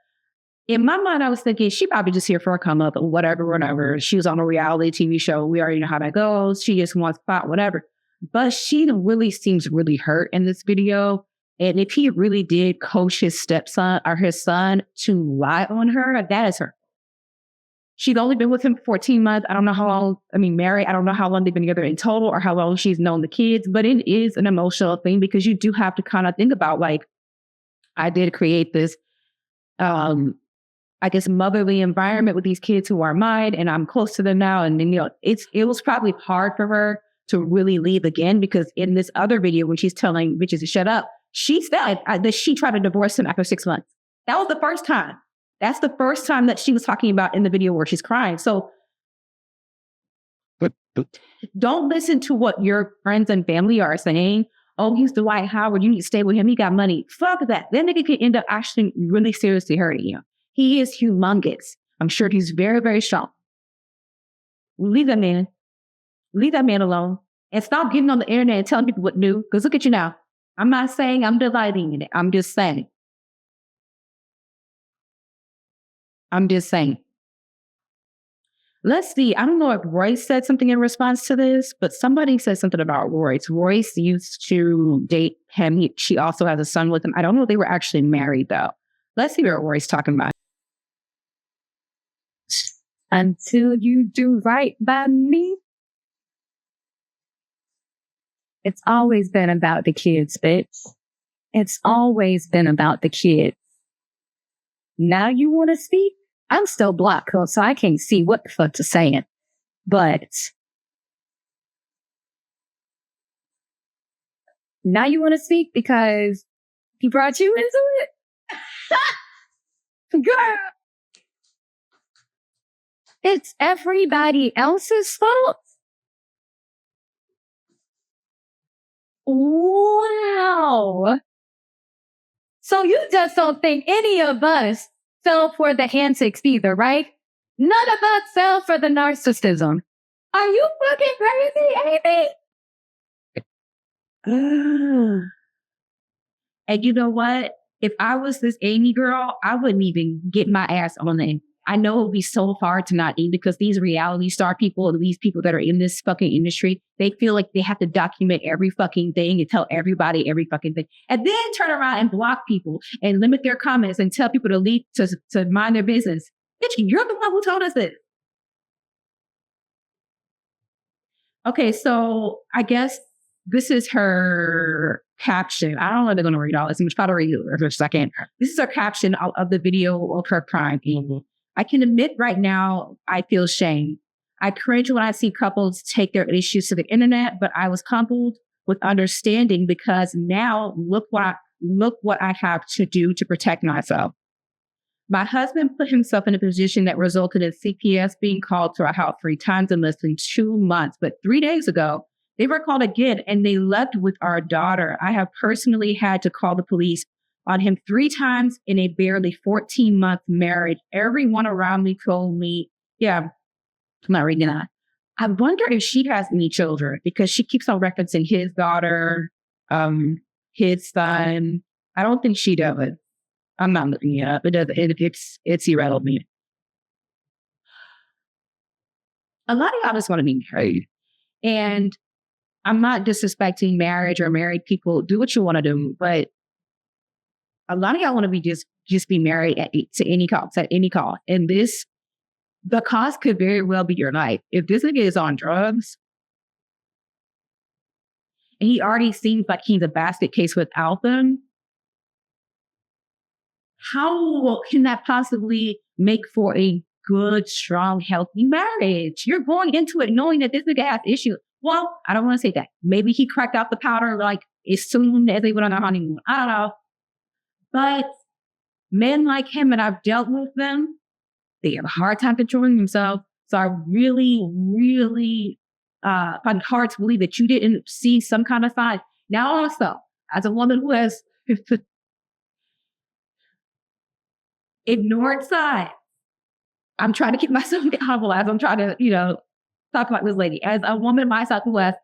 in my mind, I was thinking she probably just here for a come up or whatever. She was on a reality TV show. We already know how that goes. She just wants spot, whatever. But she really seems really hurt in this video. And if he really did coach his stepson or his son to lie on her, that is her. She'd only been with him for 14 months. I don't know how long, married. I don't know how long they've been together in total or how long she's known the kids, but it is an emotional thing because you do have to kind of think about, like, I did create this, motherly environment with these kids who are mine, and I'm close to them now. And then, it was probably hard for her to really leave again, because in this other video, when she's telling bitches to shut up, she said that she tried to divorce him after 6 months. That was the first time. That's the first time that she was talking about in the video where she's crying. So don't listen to what your friends and family are saying. Oh, he's Dwight Howard. You need to stay with him. He got money. Fuck that. That nigga can end up actually really seriously hurting you. He is humongous. I'm sure he's very, very strong. Leave that man. Leave that man alone. And stop getting on the internet and telling people what to do. Because look at you now. I'm not saying I'm delighting in it. I'm just saying. Let's see. I don't know if Royce said something in response to this, but somebody said something about Royce. Royce used to date him. She also has a son with him. I don't know if they were actually married, though. Let's see what Royce talking about. Until you do right by me. It's always been about the kids, bitch. It's always been about the kids. Now you want to speak? I'm still blocked, so I can't see what the fuck to saying. But now you want to speak because he brought you into it? Girl! It's everybody else's fault. Wow. So you just don't think any of us fell for the antics either, right? None of us fell for the narcissism. Are you fucking crazy, Amy? And you know what? If I was this Amy girl, I wouldn't even get my ass on it. I know it would be so hard to not eat, because these reality star people, these people that are in this fucking industry, they feel like they have to document every fucking thing and tell everybody every fucking thing. And then turn around and block people and limit their comments and tell people to leave, to mind their business. Bitch, you're the one who told us this. Okay, so I guess this is her caption. I don't know if they're going to read all this. I'm just trying to read it for a second. This is her caption of the video of her crying. I can admit right now, I feel shame. I cringe when I see couples take their issues to the internet, but I was coupled with understanding because now look what I have to do to protect myself. My husband put himself in a position that resulted in CPS being called to our house 3 times in less than 2 months. But 3 days ago, they were called again and they left with our daughter. I have personally had to call the police on him 3 times in a barely 14-month marriage. Everyone around me told me, yeah, I'm not reading that. I wonder if she has any children because she keeps on referencing his daughter, his son. I don't think she does. I'm not looking it up. It's irrelevant. A lot of y'all just want to be married. And I'm not disrespecting marriage or married people. Do what you want to do. But a lot of y'all want to be just be married to any cost, at any cost. And the cost could very well be your life. If this nigga is on drugs, and he already seems like he's a basket case without them, how can that possibly make for a good, strong, healthy marriage? You're going into it knowing that this nigga has issues. Well, I don't want to say that. Maybe he cracked out the powder like as soon as they went on their honeymoon. I don't know. But men like him, and I've dealt with them, they have a hard time controlling themselves. So I really, really find it hard to believe that you didn't see some kind of sign. Now also, as a woman who has ignored signs, I'm trying to keep myself accountable as I'm trying to, talk about this lady. As a woman myself who has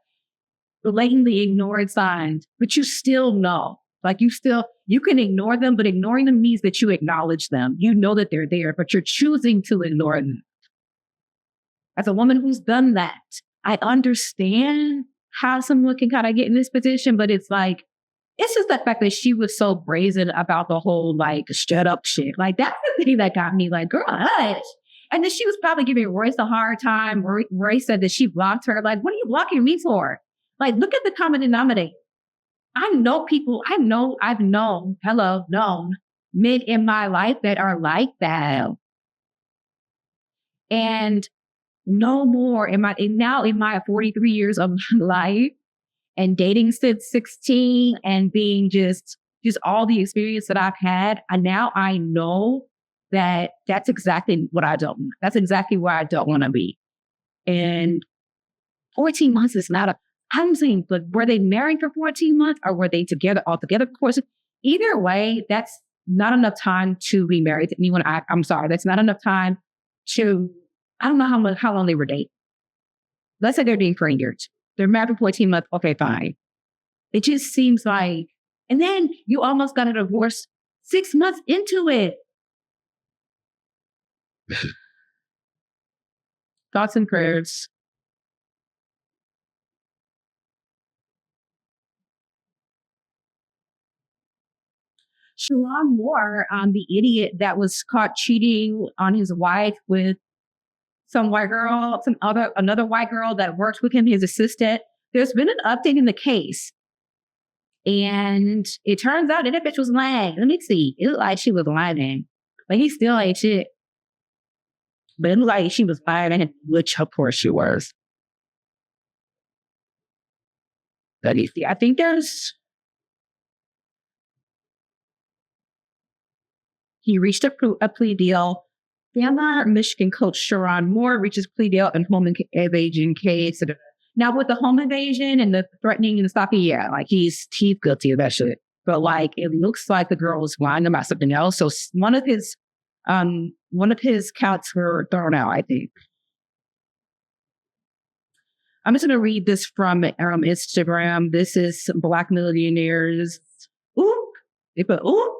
blatantly ignored signs, but you still know. Like you can ignore them, but ignoring them means that you acknowledge them. You know that they're there, but you're choosing to ignore them. As a woman who's done that, I understand how someone can kind of get in this position, but it's just the fact that she was so brazen about the whole shut up shit. Like that's the thing that got me girl, hush. And then she was probably giving Royce a hard time. Royce said that she blocked her. Like, what are you blocking me for? Look at the common denominator. I've known men in my life that are like that. And no more in my 43 years of life and dating since 16 and being just all the experience that I've had. And now I know that that's exactly what I don't want. That's exactly where I don't want to be. And 14 months is not I'm saying, but were they married for 14 months or were they together altogether? Of course, either way, that's not enough time to be married to anyone. I'm sorry. That's not enough time to, I don't know how long they were dating. Let's say they're dating for a year. They're married for 14 months. Okay, fine. It just seems and then you almost got a divorce 6 months into it. Thoughts and prayers. Sharon Moore, the idiot that was caught cheating on his wife with some white girl, another white girl that worked with him, his assistant. There's been an update in the case. And it turns out that bitch was lying. Let me see. It looked like she was lying. But he still ain't shit. But it looked like she was lying and which of course she was. Let me see. I think he reached a plea deal. Former Michigan coach Sharon Moore reaches plea deal in home invasion case. Now with the home invasion and the threatening and stuff, yeah, he's guilty of that shit. But it looks like the girl was lying about something else. So one of his counts were thrown out, I think. I'm just going to read this from Instagram. This is Black Millionaires. Ooh, they put, ooh.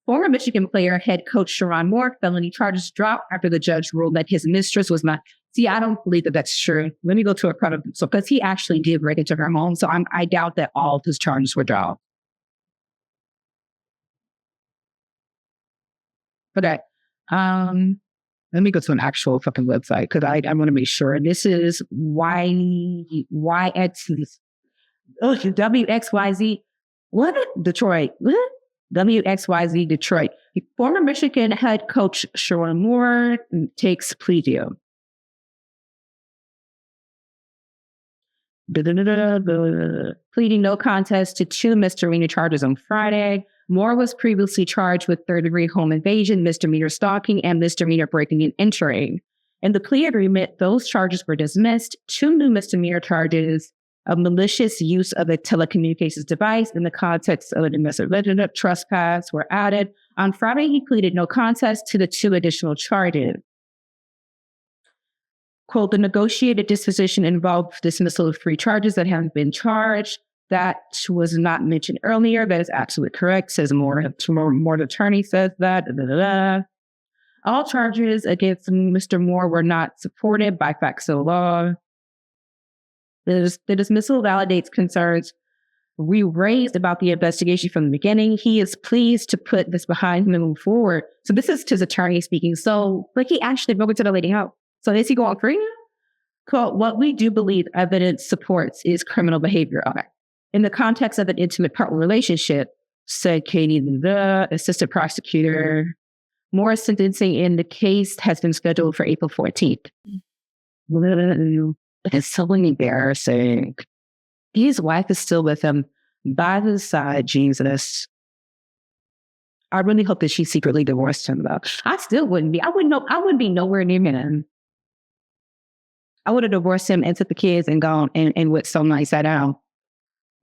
Former Michigan player, head coach Sharon Moore, felony charges dropped after the judge ruled that his mistress was not. See, I don't believe that that's true. Let me go to a credible. So, because he actually did break into her home, so I doubt that all of his charges were dropped. For that, let me go to an actual fucking website because I want to make sure. This is why WXYZ. What? Detroit. What? WXYZ Detroit. Former Michigan head coach Sherwin Moore takes plea deal. Pleading no contest to 2 misdemeanor charges on Friday. Moore was previously charged with third-degree home invasion, misdemeanor stalking, and misdemeanor breaking and entering. In the plea agreement, those charges were dismissed. 2 new misdemeanor charges of malicious use of a telecommunications device in the context of a domestic relationship trespass were added. On Friday, he pleaded no contest to the 2 additional charges. Quote, the negotiated disposition involved dismissal of 3 charges that haven't been charged. That was not mentioned earlier. That is absolutely correct, says Moore. Moore's attorney says that. All charges against Mr. Moore were not supported by facts or law. The dismissal validates concerns we raised about the investigation from the beginning. He is pleased to put this behind him and move forward. So this is his attorney speaking. So, like, he actually broke into the lady house. So is he going free now? Quote, what we do believe evidence supports is criminal behavior. Okay. In the context of an intimate partner relationship, said Katie, the assistant prosecutor, Moore's sentencing in the case has been scheduled for April 14th. It's so embarrassing. His wife is still with him by his side, Jesus. I really hope that she secretly divorced him, though. I still wouldn't be. I wouldn't be nowhere near him. I would have divorced him and took the kids and gone and with so nice sat down.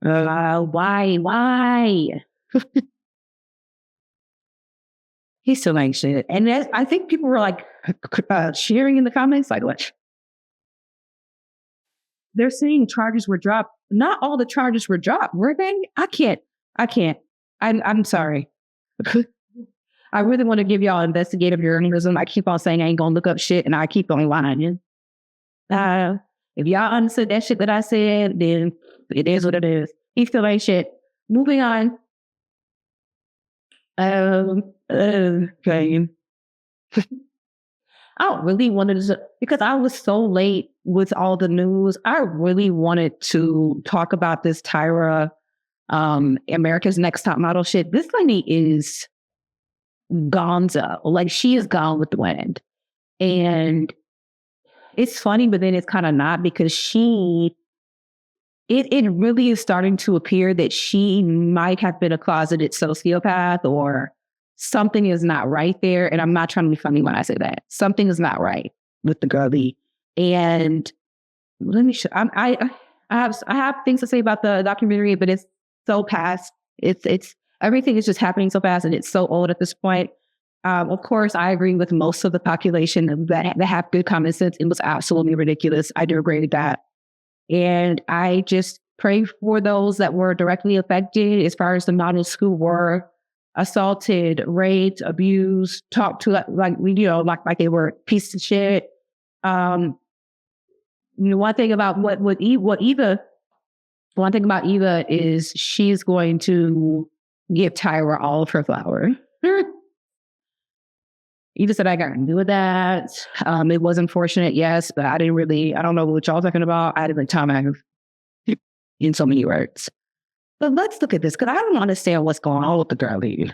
Why? He still ain't shit. And I think people were like cheering in the comments, like, what? They're saying charges were dropped. Not all the charges were dropped, were they? I can't. I'm sorry. I really want to give y'all investigative journalism. I keep on saying I ain't gonna look up shit, and I keep on lying. If y'all understood that shit that I said, then it is what it is. He still ain't shit. Moving on. Okay. I really wanted to, because I was so late with all the news, I really wanted to talk about this Tyra, America's Next Top Model shit. This lady is gonzo. Like, she is gone with the wind. And it's funny, but then it's kind of not, because it really is starting to appear that she might have been a closeted sociopath, or something is not right there. And I'm not trying to be funny when I say that. Something is not right with the girlie. And let me show. I have things to say about the documentary, but it's so past. It's everything is just happening so fast, and it's so old at this point. Of course, I agree with most of the population that have good common sense. It was absolutely ridiculous. I do agree with that. And I just pray for those that were directly affected, as far as the models who were assaulted, raped, abused, talked to like they were pieces of shit. One thing about one thing about Eva is she's going to give Tyra all of her flowers. Eva said, I got to do with that. It was unfortunate, yes, but I don't know what y'all talking about. I didn't time in so many words. But let's look at this, because I don't understand what's going on with the girlie.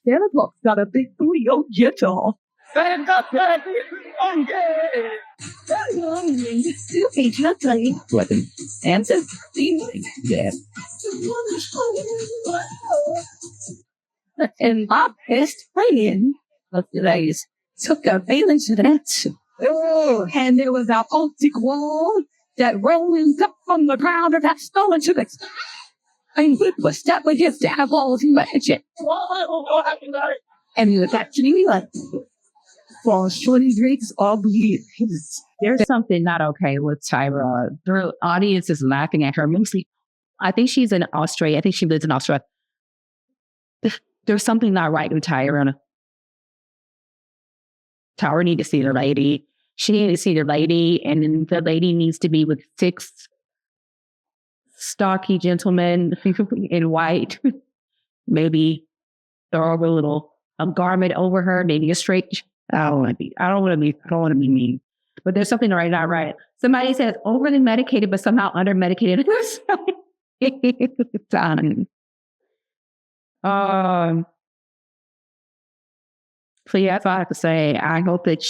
Santa Claus got a big booty, oh, get y'all. And my best friend of the days took a feeling to that. Oh, and there was an optic wall that rolled up from the ground and that fell into the sky. And it was that with his eyeballs, imagine. And he was actually like, for shorty drinks, all bleed. There's something not okay with Tyra. The audience is laughing at her. Mostly, I think she's in Australia. I think she lives in Australia. There's something not right with Tyra. Tyra needs to see the lady. She needs to see the lady, and then the lady needs to be with 6 stocky gentlemen in white. Maybe throw a little garment over her, maybe a straight. I don't want to be mean. but there's something right not right. Somebody says overly medicated, but somehow under medicated. So yeah, that's all I have to say. I hope that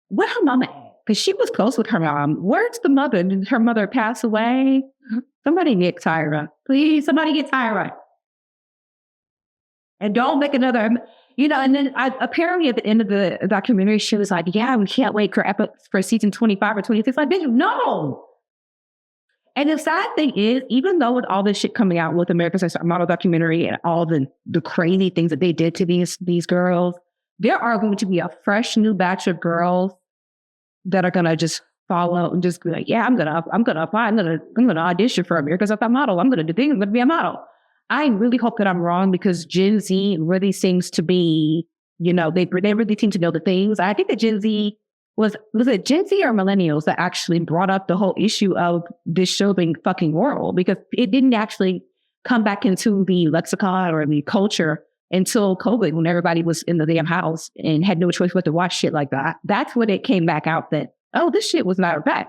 what her mama at? Because she was close with her mom. Where's the mother? Did her mother pass away? Somebody get Tyra. Please, somebody get Tyra. And don't make another, and then apparently at the end of the documentary, she was like, yeah, we can't wait for season 25 or 26. Like, bitch, no. And the sad thing is, even though with all this shit coming out with America's Next Top Model documentary and all the crazy things that they did to these girls, there are going to be a fresh new batch of girls that are gonna just follow and just be like, yeah, I'm gonna apply, I'm gonna audition for America's Next Top Model. I'm gonna do things, I'm gonna be a model. I really hope that I'm wrong because Gen Z really seems to be, they really seem to know the things. I think that Gen Z was it Gen Z or millennials that actually brought up the whole issue of this show being fucking horrible, because it didn't actually come back into the lexicon or the culture until COVID, when everybody was in the damn house and had no choice but to watch shit like that. That's when it came back out that, oh, this shit was not bad.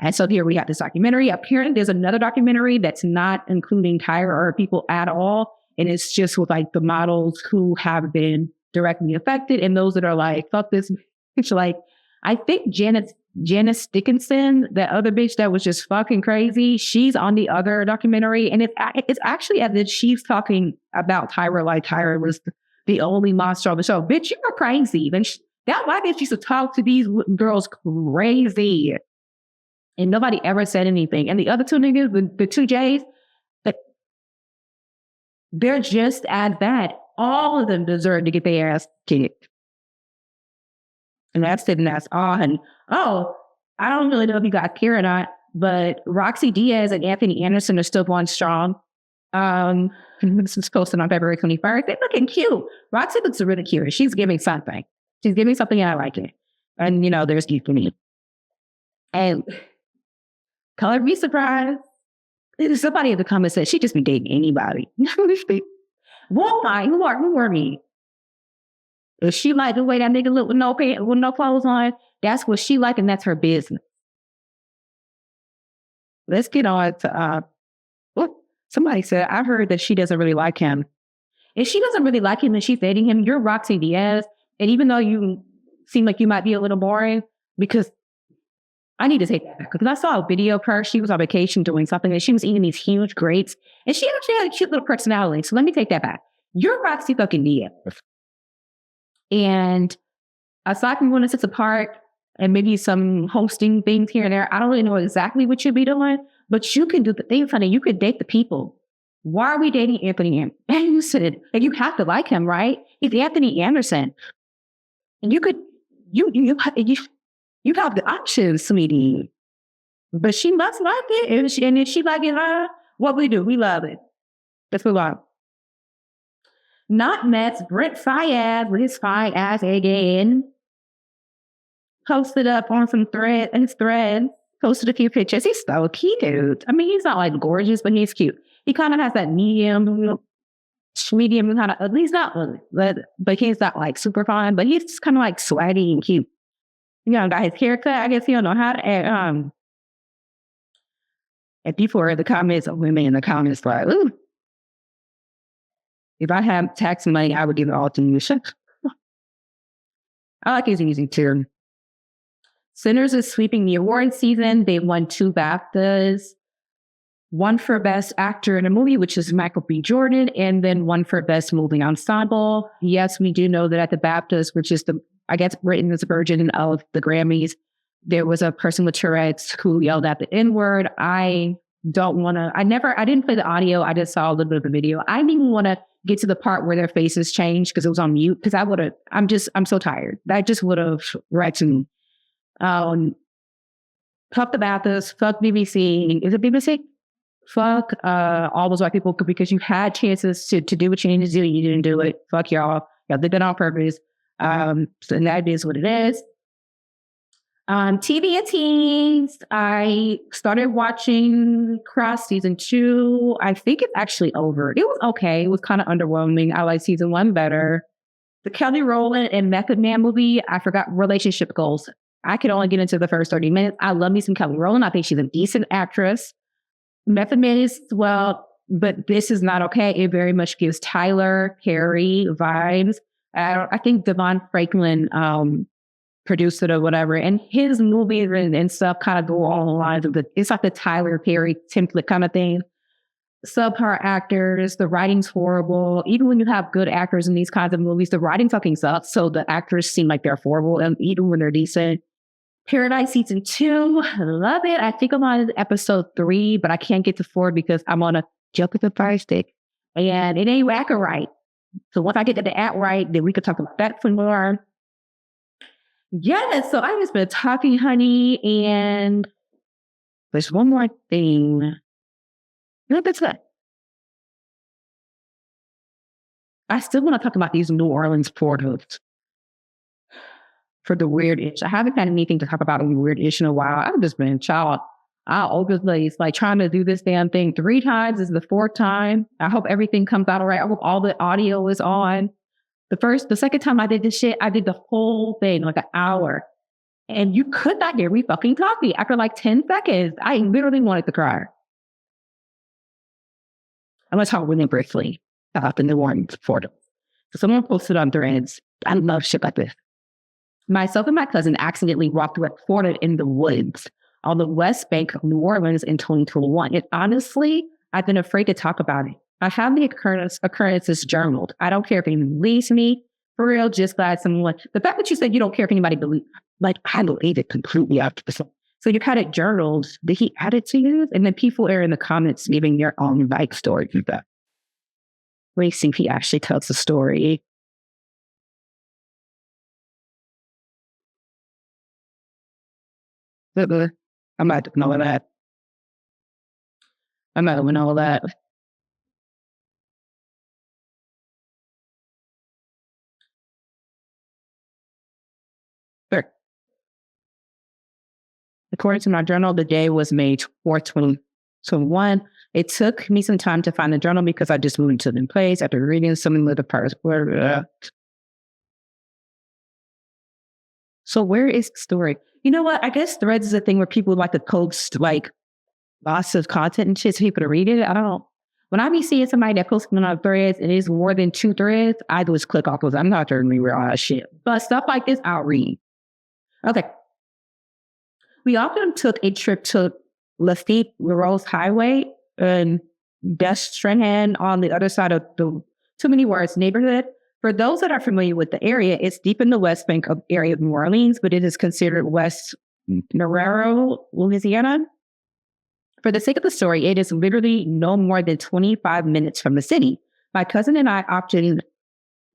And so here we have this documentary. Apparently there's another documentary that's not including Tyra or people at all. And it's just with like the models who have been directly affected and those that are like, fuck this bitch. Like, I think Janice Dickinson, that other bitch that was just fucking crazy, she's on the other documentary. And it's actually as if she's talking about Tyra like Tyra was the only monster on the show. Bitch, you are crazy. Then that white bitch used to talk to these girls crazy. And nobody ever said anything. And the other two niggas, the two J's, they're just as bad. All of them deserve to get their ass kicked. And that's it, and that's all. And I don't really know if you guys care or not, but Roxy Diaz and Anthony Anderson are still going strong. This is posted on February 21st. They're looking cute. Roxy looks really cute. She's giving something. She's giving something, and I like it. And, there's cute for me. And color be surprised. There's somebody in the comments said she just be dating anybody. Why? Who are me? If she like the way that nigga look with no pants, with no clothes on, that's what she like, and that's her business. Let's get on to somebody said, I heard that she doesn't really like him. If she doesn't really like him and she's dating him, you're Roxy Diaz. And even though you seem like you might be a little boring, because I need to take that back, because I saw a video of her. She was on vacation doing something and she was eating these huge grapes, and she actually had a cute little personality. So let me take that back. You're Roxy fucking Diaz. And aside from 1 to 6 apart and maybe some hosting things here and there, I don't really know exactly what you'll be doing, but you can do the things, honey. You could date the people. Why are we dating Anthony Anderson? And you have to like him, right? He's Anthony Anderson. And you have the options, sweetie. But she must like it. And if she like it, what we do, we love it. Let's move on. Not Mets, Brent Fayez with his fine ass again. Posted up on some thread, posted a few pictures. He's so cute. I mean, he's not like gorgeous, but he's cute. He kind of has that medium kind of, he's not ugly, but he's not like super fine, but he's kind of like swaggy and cute. Got his haircut. I guess he don't know how to act. And people are in the comments, women in the comments like, ooh. If I had tax money, I would give it all to you. I like his music too. Sinners is sweeping the award season. They won 2 BAFTAs. One for Best Actor in a Movie, which is Michael B. Jordan, and then one for Best Movie Ensemble. Yes, we do know that at the BAFTAs, which is written as a version of the Grammys, there was a person with Tourette's who yelled at the N-word. I didn't play the audio. I just saw a little bit of the video. I didn't even want to get to the part where their faces changed because it was on mute, because I'm so tired. That just would have wrecked me. Fuck the BAFTAs, fuck BBC. Is it BBC? Fuck all those white people, because you had chances to do what you needed to do. You didn't do it. Fuck y'all. Y'all did that on purpose. So that is what it is. TV and teens. I started watching Cross season 2. I think it's actually over. It was okay. It was kind of underwhelming. I like season 1 better. The Kelly Rowland and Method Man movie. I forgot Relationship Goals. I could only get into the first 30 minutes. I love me some Kelly Rowland. I think she's a decent actress. Method Man is, well, but this is not okay. It very much gives Tyler Perry vibes. I think Devon Franklin produced it or whatever. And his movies and stuff kind of go along the lines of it's like the Tyler Perry template kind of thing. Subpar actors, the writing's horrible. Even when you have good actors in these kinds of movies, the writing fucking sucks. So the actors seem like they're horrible, and even when they're decent. Paradise season 2, love it. I think I'm on episode 3, but I can't get to 4 because I'm on a jump with the fire stick, and it ain't acting right. So once I get to the act right, then we could talk about that some more. Yeah, so I just been talking, honey, and there's one more thing. No, that's it. I still want to talk about these New Orleans portals for the weird ish. I haven't had anything to talk about in weird ish in a while. I've just been all over the place, like trying to do this damn thing 3 times. This is the 4th time. I hope everything comes out all right. I hope all the audio is on. The second time I did this shit, I did the whole thing, like an hour. And you could not hear me fucking talking. After like 10 seconds, I literally wanted to cry. I'm going to talk really briefly about the New Orleans portal. So someone posted on Threads, I love shit like this. Myself and my cousin accidentally walked through a portal in the woods on the west bank of New Orleans in 2021. And honestly, I've been afraid to talk about it. I have the occurrences journaled. I don't care if anyone believes me. For real, just glad someone... The fact that you said you don't care if anybody believes... Like, I believe it completely 100%. So you had it journaled. Did he add it to you? And then people are in the comments giving their own life story to that. Let me see if he actually tells the story. I'm not doing all of that. I'm not doing all of that. Sure. According to my journal, the day was May 4th, 2021. It took me some time to find the journal because I just moved to a new place after reading something with the first word. So where is the story? You know what? I guess Threads is a thing where people like to post like lots of content and shit so people to read it. I don't know. When I be seeing somebody that posts on Threads and it's more than 2 threads, I just click off because I'm not trying to read all that shit. But stuff like this, I'll read. Okay. We often took a trip to Lafitte Rose Highway and Best Strand on the other side of the Too Many Words neighborhood. For those that are familiar with the area, it's deep in the West Bank area of New Orleans, but it is considered West Narrero, Louisiana. For the sake of the story, it is literally no more than 25 minutes from the city. My cousin and I often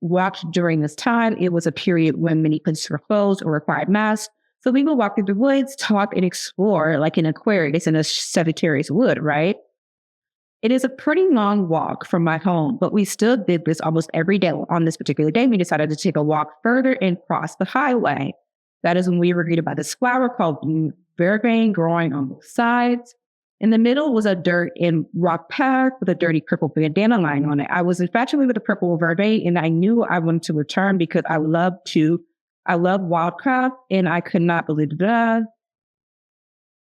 walked during this time. It was a period when many places were closed or required masks. So we would walk through the woods, talk, and explore like an Aquarius in a Sagittarius wood, right? It is a pretty long walk from my home, but we still did this almost every day. On this particular day, we decided to take a walk further and cross the highway. That is when we were greeted by this flower called blue vervain growing on both sides. In the middle was a dirt and rock path with a dirty purple bandana line on it. I was infatuated with the purple vervain, and I knew I wanted to return because I love wildcraft, and I could not believe it.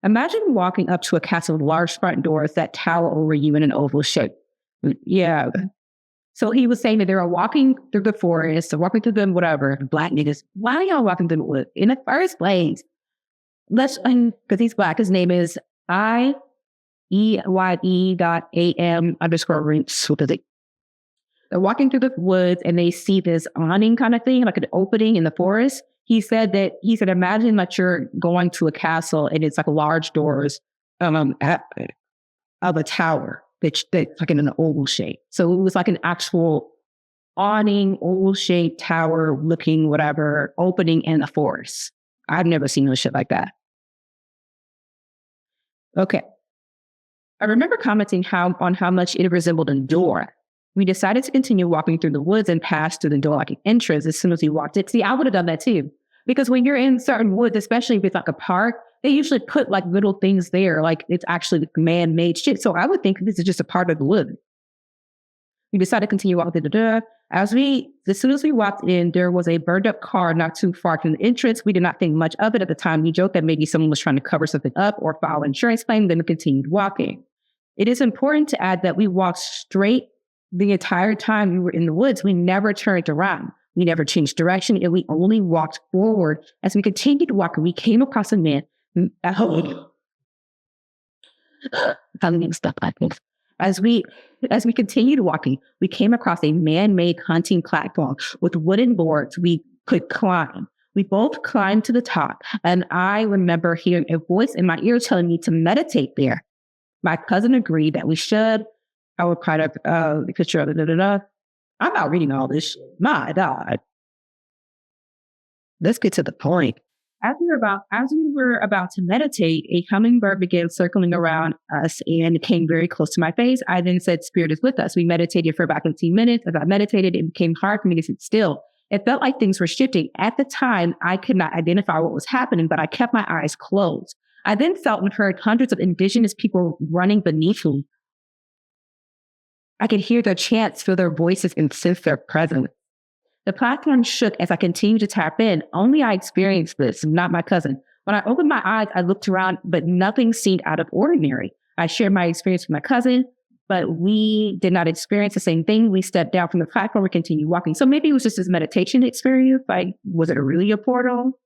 Imagine walking up to a castle with large front doors that tower over you in an oval shape. Yeah. So he was saying that they were walking through the forest, or walking through the whatever, black niggas. Why are y'all walking through the woods? In the first place, because he's black, his name is IEYE.AM_rinse. They're walking through the woods and they see this awning kind of thing, like an opening in the forest. He said, imagine that you're going to a castle and it's like large doors of a tower that's like in an oval shape. So it was like an actual awning, oval shaped tower looking whatever, opening in the forest. I've never seen no shit like that. Okay. I remember commenting on how much it resembled a door. We decided to continue walking through the woods and pass through the door like an entrance as soon as we walked in. See, I would have done that too. Because when you're in certain woods, especially if it's like a park, they usually put like little things there, like it's actually man-made shit. So I would think this is just a part of the wood. We decided to continue walking through the door. As soon as we walked in, there was a burned up car not too far from the entrance. We did not think much of it at the time. We joked that maybe someone was trying to cover something up or file an insurance claim, then we continued walking. It is important to add that we walked straight the entire time we were in the woods. We never turned around. We never changed direction, and we only walked forward. As we continued walking, we came across a man. As we continued walking, we came across a man-made hunting platform with wooden boards we could climb. We both climbed to the top, and I remember hearing a voice in my ear telling me to meditate there. My cousin agreed that we should. I would cry up the picture of it. I'm not reading all this shit. My God. Let's get to the point. As we were about to meditate, a hummingbird began circling around us and came very close to my face. I then said, "Spirit is with us." We meditated for about 15 minutes. As I meditated, it became hard for me to sit still. It felt like things were shifting. At the time, I could not identify what was happening, but I kept my eyes closed. I then felt and heard hundreds of indigenous people running beneath me. I could hear their chants, feel their voices, and sense their presence. The platform shook as I continued to tap in. Only I experienced this, not my cousin. When I opened my eyes, I looked around, but nothing seemed out of ordinary. I shared my experience with my cousin, but we did not experience the same thing. We stepped down from the platform and continued walking. So maybe it was just this meditation experience. Like, was it really a portal?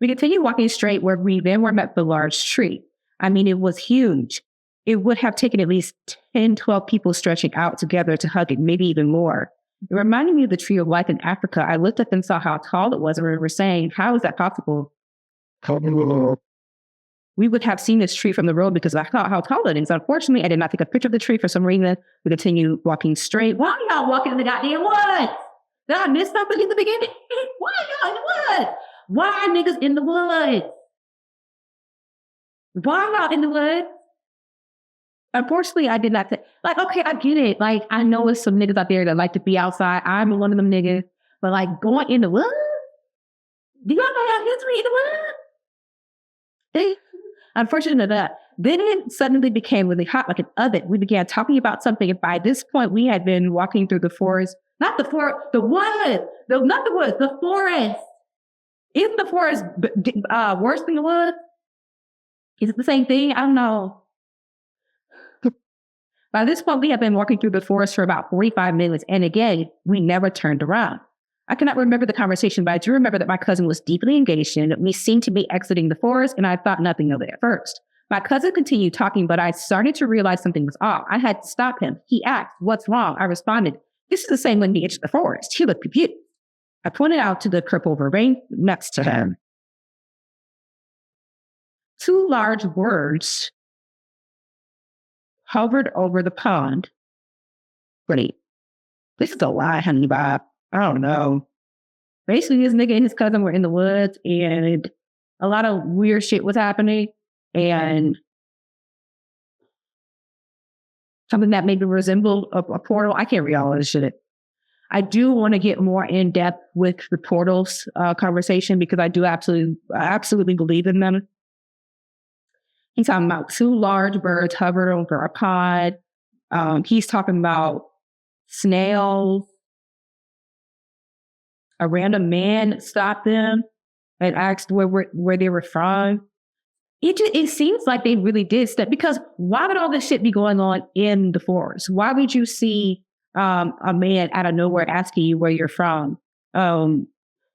We continued walking straight where we then were met by a large tree. I mean, it was huge. It would have taken at least 10, 12 people stretching out together to hug it, maybe even more. It reminded me of the tree of life in Africa. I looked up and saw how tall it was and remember saying, "How is that possible?" We would have seen this tree from the road because I thought how tall it is. Unfortunately, I did not take a picture of the tree for some reason. We continued walking straight. Why are y'all walking in the goddamn woods? Did I miss something in the beginning? Why are y'all in the woods? Why are niggas in the woods? Why are y'all in the woods? Unfortunately, I did not say, like, okay, I get it. Like, I know there's some niggas out there that like to be outside. I'm one of them niggas. But like, going in the woods? Do y'all know have history in the woods? Unfortunately, that. Then it suddenly became really hot like an oven. We began talking about something. And by this point, we had been walking through the forest. Not the forest, the woods. Not the woods, the forest. Isn't the forest worse than the woods? Is it the same thing? I don't know. By this point, we had been walking through the forest for about 45 minutes. And again, we never turned around. I cannot remember the conversation, but I do remember that my cousin was deeply engaged in it. We seemed to be exiting the forest, and I thought nothing of it at first. My cousin continued talking, but I started to realize something was off. I had to stop him. He asked, "What's wrong?" I responded, "This is the same when we entered the forest." He looked confused. I pointed out to the purple ring next to him. Two large words hovered over the pond. Wait, this is a lie, honey Bob. I don't know. Basically, this nigga and his cousin were in the woods and a lot of weird shit was happening. And something that maybe resembled a portal. I can't read all of this shit. I do want to get more in depth with the portals conversation because I do absolutely believe in them. He's talking about two large birds hovered over a pond. He's talking about snails. A random man stopped them and asked where they were from. It seems like they really did step, because why would all this shit be going on in the forest? Why would you see a man out of nowhere asking you where you're from?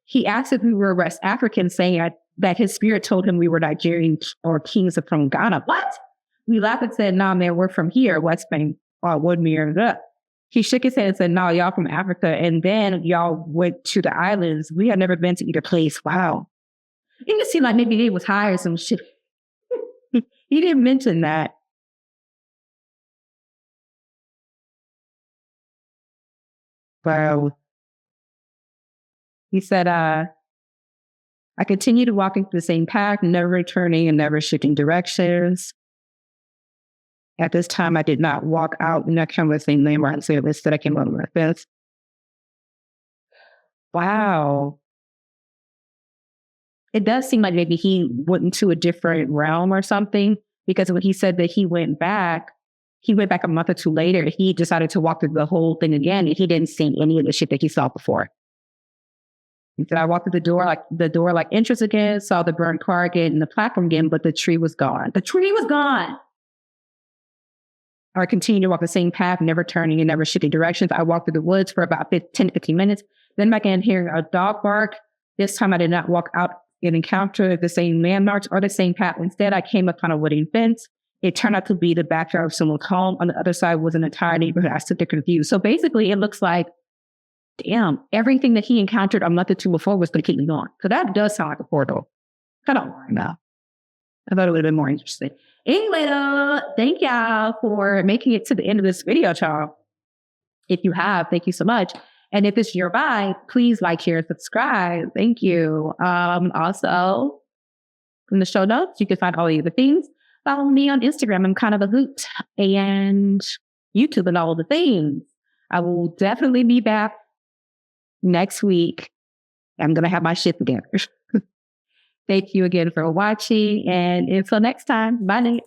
He asked if we were West Africans, saying that his spirit told him we were Nigerian or kings from Ghana. What? We laughed and said, "Nah, man, we're from here, West Bank, Woodmere." He shook his head and said, "No, y'all from Africa." And then y'all went to the islands. We had never been to either place. Wow. It just seemed like maybe they was high or some shit. He didn't mention that. Wow. He said, I continued walking through the same path, never returning and never shifting directions. At this time, I did not walk out in that kind of the same lane where I said, "Instead, I came out of my fence." Wow. It does seem like maybe he went into a different realm or something, because when he said that he went back, he went back a month or two later. He decided to walk through the whole thing again, and he didn't see any of the shit that he saw before. He said, I walked through the door like entrance again, saw the burned car again and the platform again, but the tree was gone. The tree was gone. I continued to walk the same path, never turning and never shifting directions. I walked through the woods for about 10 to 15 minutes. Then began hearing a dog bark. This time I did not walk out and encounter the same landmarks or the same path. Instead, I came upon a wooden fence. It turned out to be the backyard of someone's home. On the other side was an entire neighborhood. I stood there confused. So basically, it looks like, damn, everything that he encountered a month or two before was completely gone. So that does sound like a portal. Kind of now. I thought it would have been more interesting. Anyway, thank y'all for making it to the end of this video, y'all. If you have, thank you so much. And if it's your vibe, please like, share, and subscribe. Thank you. Also, in the show notes, you can find all the other things. Follow me on Instagram. I'm kind of a hoot. And YouTube and all the things. I will definitely be back next week. I'm going to have my shit together. Thank you again for watching. And until next time, bye.